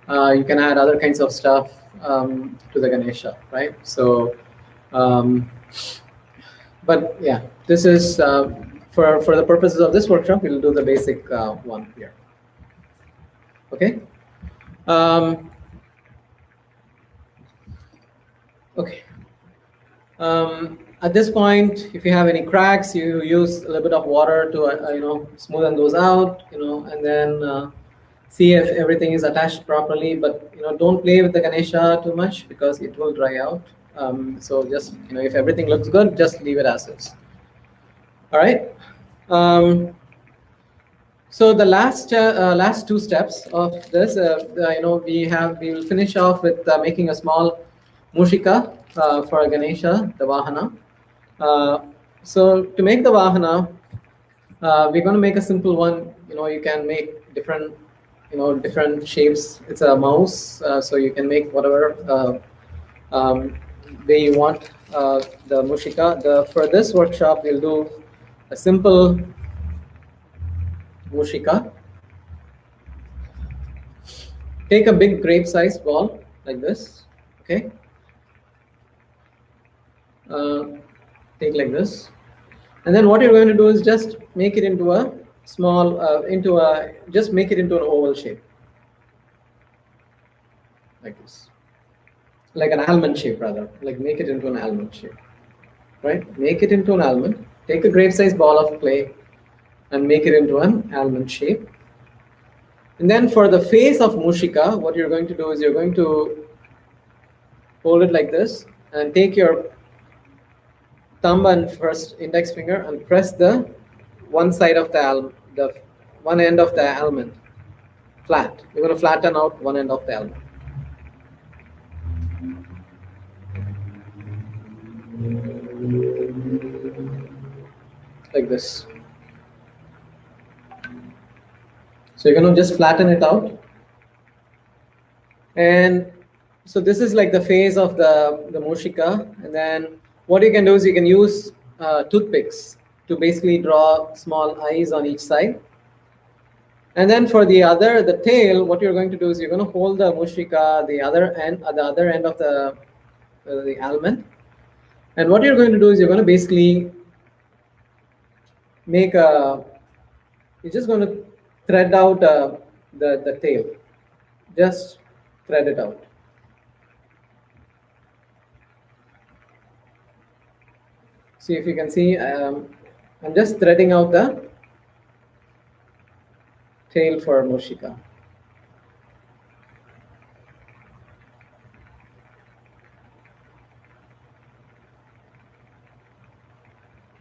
[SPEAKER 1] You can add other kinds of stuff to the Ganesha, right? So, but yeah, this is for the purposes of this workshop, we'll do the basic one here. Okay. Okay. At this point, if you have any cracks, you use a little bit of water to smoothen those out, and then see if everything is attached properly. But don't play with the Ganesha too much because it will dry out. So just if everything looks good, just leave it as is. All right. So the last two steps of this, we will finish off with making a small mushika for Ganesha, the Vahana. So to make the Vahana, we're going to make a simple one. You can make different shapes. It's a mouse, so you can make whatever way you want the mushika. For this workshop, we'll do a simple mushika. Take a big grape-sized ball like this. Okay. Take like this, and then what you're going to do is just make it into a small, just make it into an oval shape, like this, like an almond shape rather. Like make it into an almond shape, right? Make it into an almond. Take a grape-sized ball of clay and make it into an almond shape. And then for the face of mushika, what you're going to do is you're going to hold it like this and take your thumb and first index finger and press the one side of the one end of the almond flat. You're going to flatten out one end of the almond. Like this. So you're going to just flatten it out. And so this is like the face of the mushika. And then what you can do is you can use toothpicks to basically draw small eyes on each side. And then for the tail, what you're going to do is you're going to hold the mushika at the other end of the almond. And what you're going to do is you're going to basically you're just going to thread out the tail. Just thread it out. See if you can see, I'm just threading out the tail for mushika.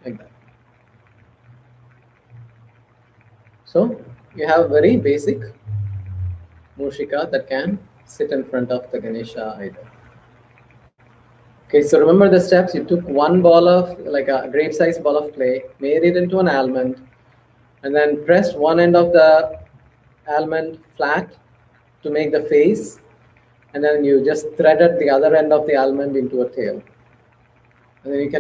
[SPEAKER 1] Like that. So you have a very basic mushika that can sit in front of the Ganesha either. Okay, so remember the steps. You took one ball of, like a grape-sized ball of clay, made it into an almond, and then pressed one end of the almond flat to make the face, and then you just threaded the other end of the almond into a tail. And then you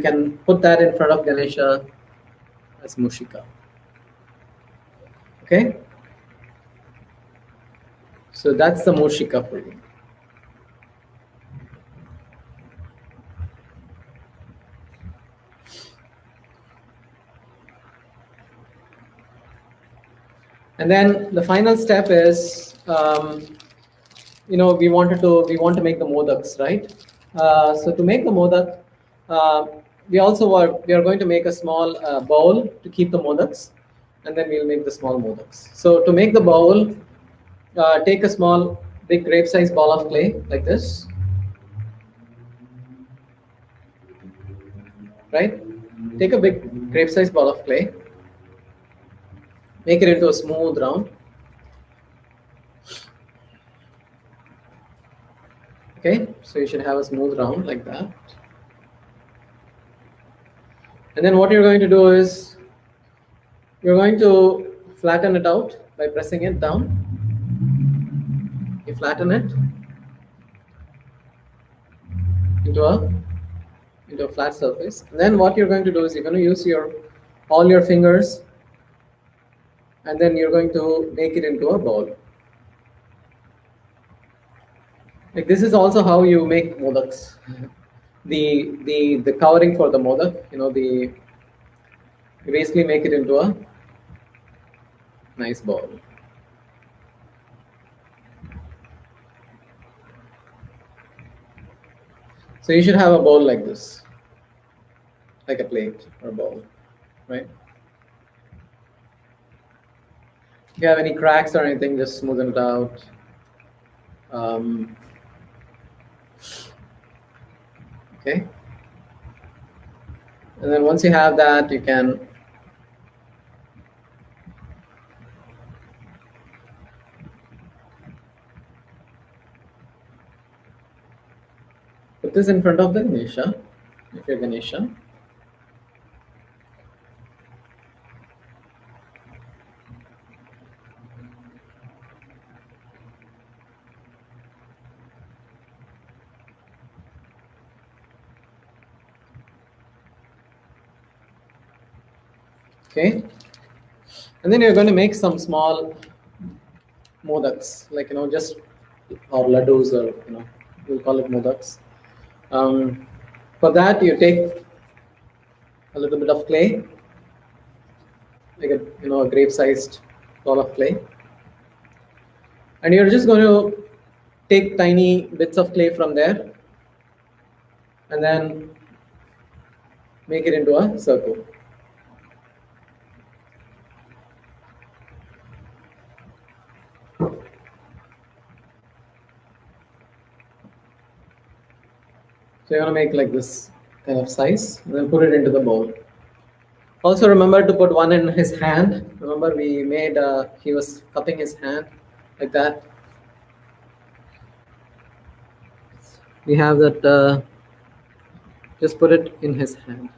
[SPEAKER 1] can put that in front of Ganesha as mushika. Okay? So that's the mushika for you. And then the final step is, we want to make the modaks, right? So to make the modak, we are going to make a small bowl to keep the modaks, and then we'll make the small modaks. So to make the bowl, take a small, big grape-sized ball of clay like this, right? Take a big grape-sized ball of clay, make it into a smooth round. Okay, so you should have a smooth round like that. And then what you're going to do is you're going to flatten it out by pressing it down. You flatten it into a flat surface. And then what you're going to do is you're going to use all your fingers, and then you're going to make it into a ball. Like this is also how you make modaks. The covering for the modak, you basically make it into a nice ball. So you should have a bowl like this, like a plate or a bowl, right? If you have any cracks or anything, just smoothen it out. Okay. And then once you have that, you can put this in front of the Ganesha, if you're Ganesha. Okay. And then you're going to make some small modaks, like, just, or laddus, or, we'll call it modaks. For that, you take a little bit of clay, like a grape-sized ball of clay, and you're just going to take tiny bits of clay from there, and then make it into a circle. So you're going to make like this kind of size, and then put it into the bowl. Also remember to put one in his hand. Remember we made, he was cupping his hand like that. We have that, just put it in his hand.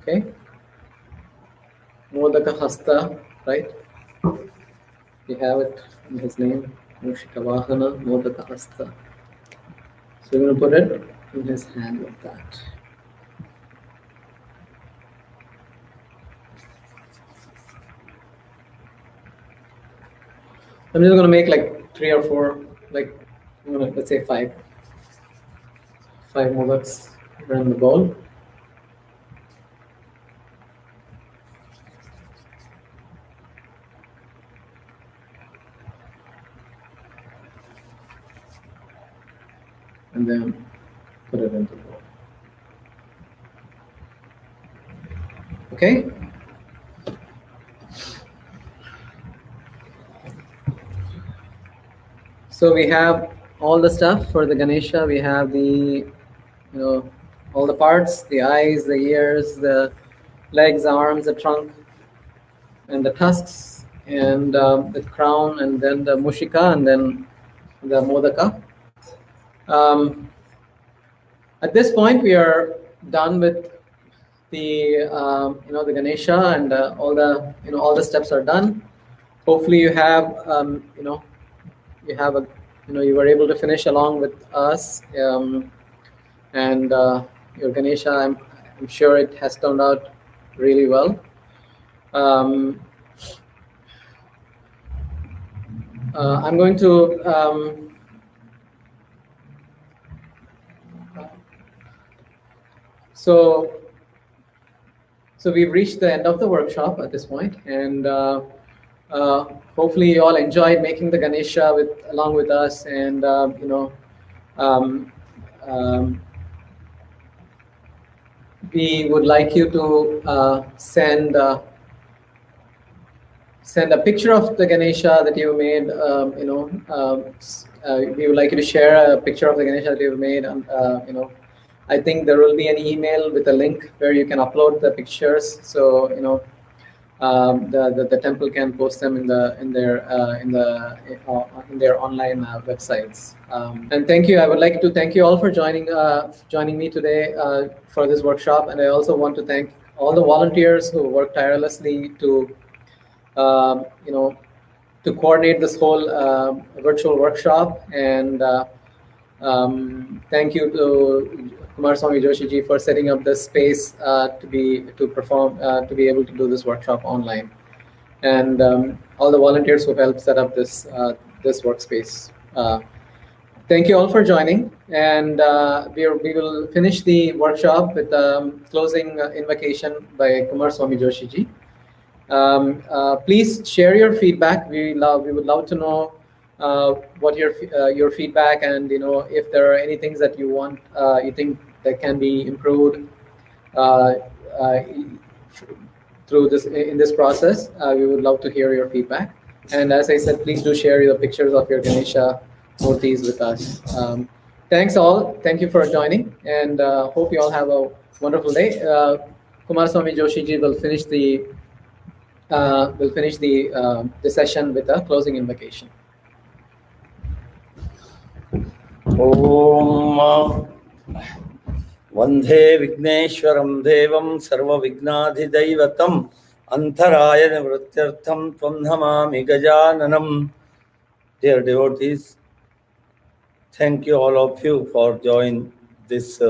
[SPEAKER 1] Okay. Modaka Hasta, right? We have it in his name, Mushika Vahana Modaka Hasta. So we're going to put it in his hand like that. I'm just going to make like 3 or 4, like, let's say 5 modaks around the bowl. And then put it into the bowl. Okay. So we have all the stuff for the Ganesha. We have the, all the parts: the eyes, the ears, the legs, arms, the trunk, and the tusks, and the crown, and then the mushika, and then the modaka. At this point, we are done with the the Ganesha, and all the steps are done. Hopefully, you have you were able to finish along with us, and your Ganesha. I'm sure it has turned out really well. I'm going to. So So we've reached the end of the workshop at this point, and hopefully you all enjoyed making the Ganesha along with us, and um, um, we would like you to send a picture of the Ganesha that you made. We would like you to share a picture of the Ganesha that you've made. I think there will be an email with a link where you can upload the pictures. So the temple can post them in their online websites. And thank you. I would like to thank you all for joining me today for this workshop. And I also want to thank all the volunteers who worked tirelessly to to coordinate this whole virtual workshop. And thank you to Kumaraswamy Joshi ji for setting up this space to be able to do this workshop online, and all the volunteers who helped set up this workspace. Thank you all for joining, and we will finish the workshop with closing invocation by Kumaraswamy Joshi ji. Please share your feedback. We would love to know what your feedback, and if there are any things that you think that can be improved through in this process. We would love to hear your feedback. And as I said, please do share your pictures of your Ganesha Moortis with us. Thanks all. Thank you for joining, and hope you all have a wonderful day. Kumaraswamy Joshi ji will finish the session with a closing invocation.
[SPEAKER 2] Om Vandhe Vigneshwaram Devam Sarva Vignadhidaivatam Antaraya Nivrityartham Tvam Namami Gajananam. Dear devotees, thank you all of you for joining this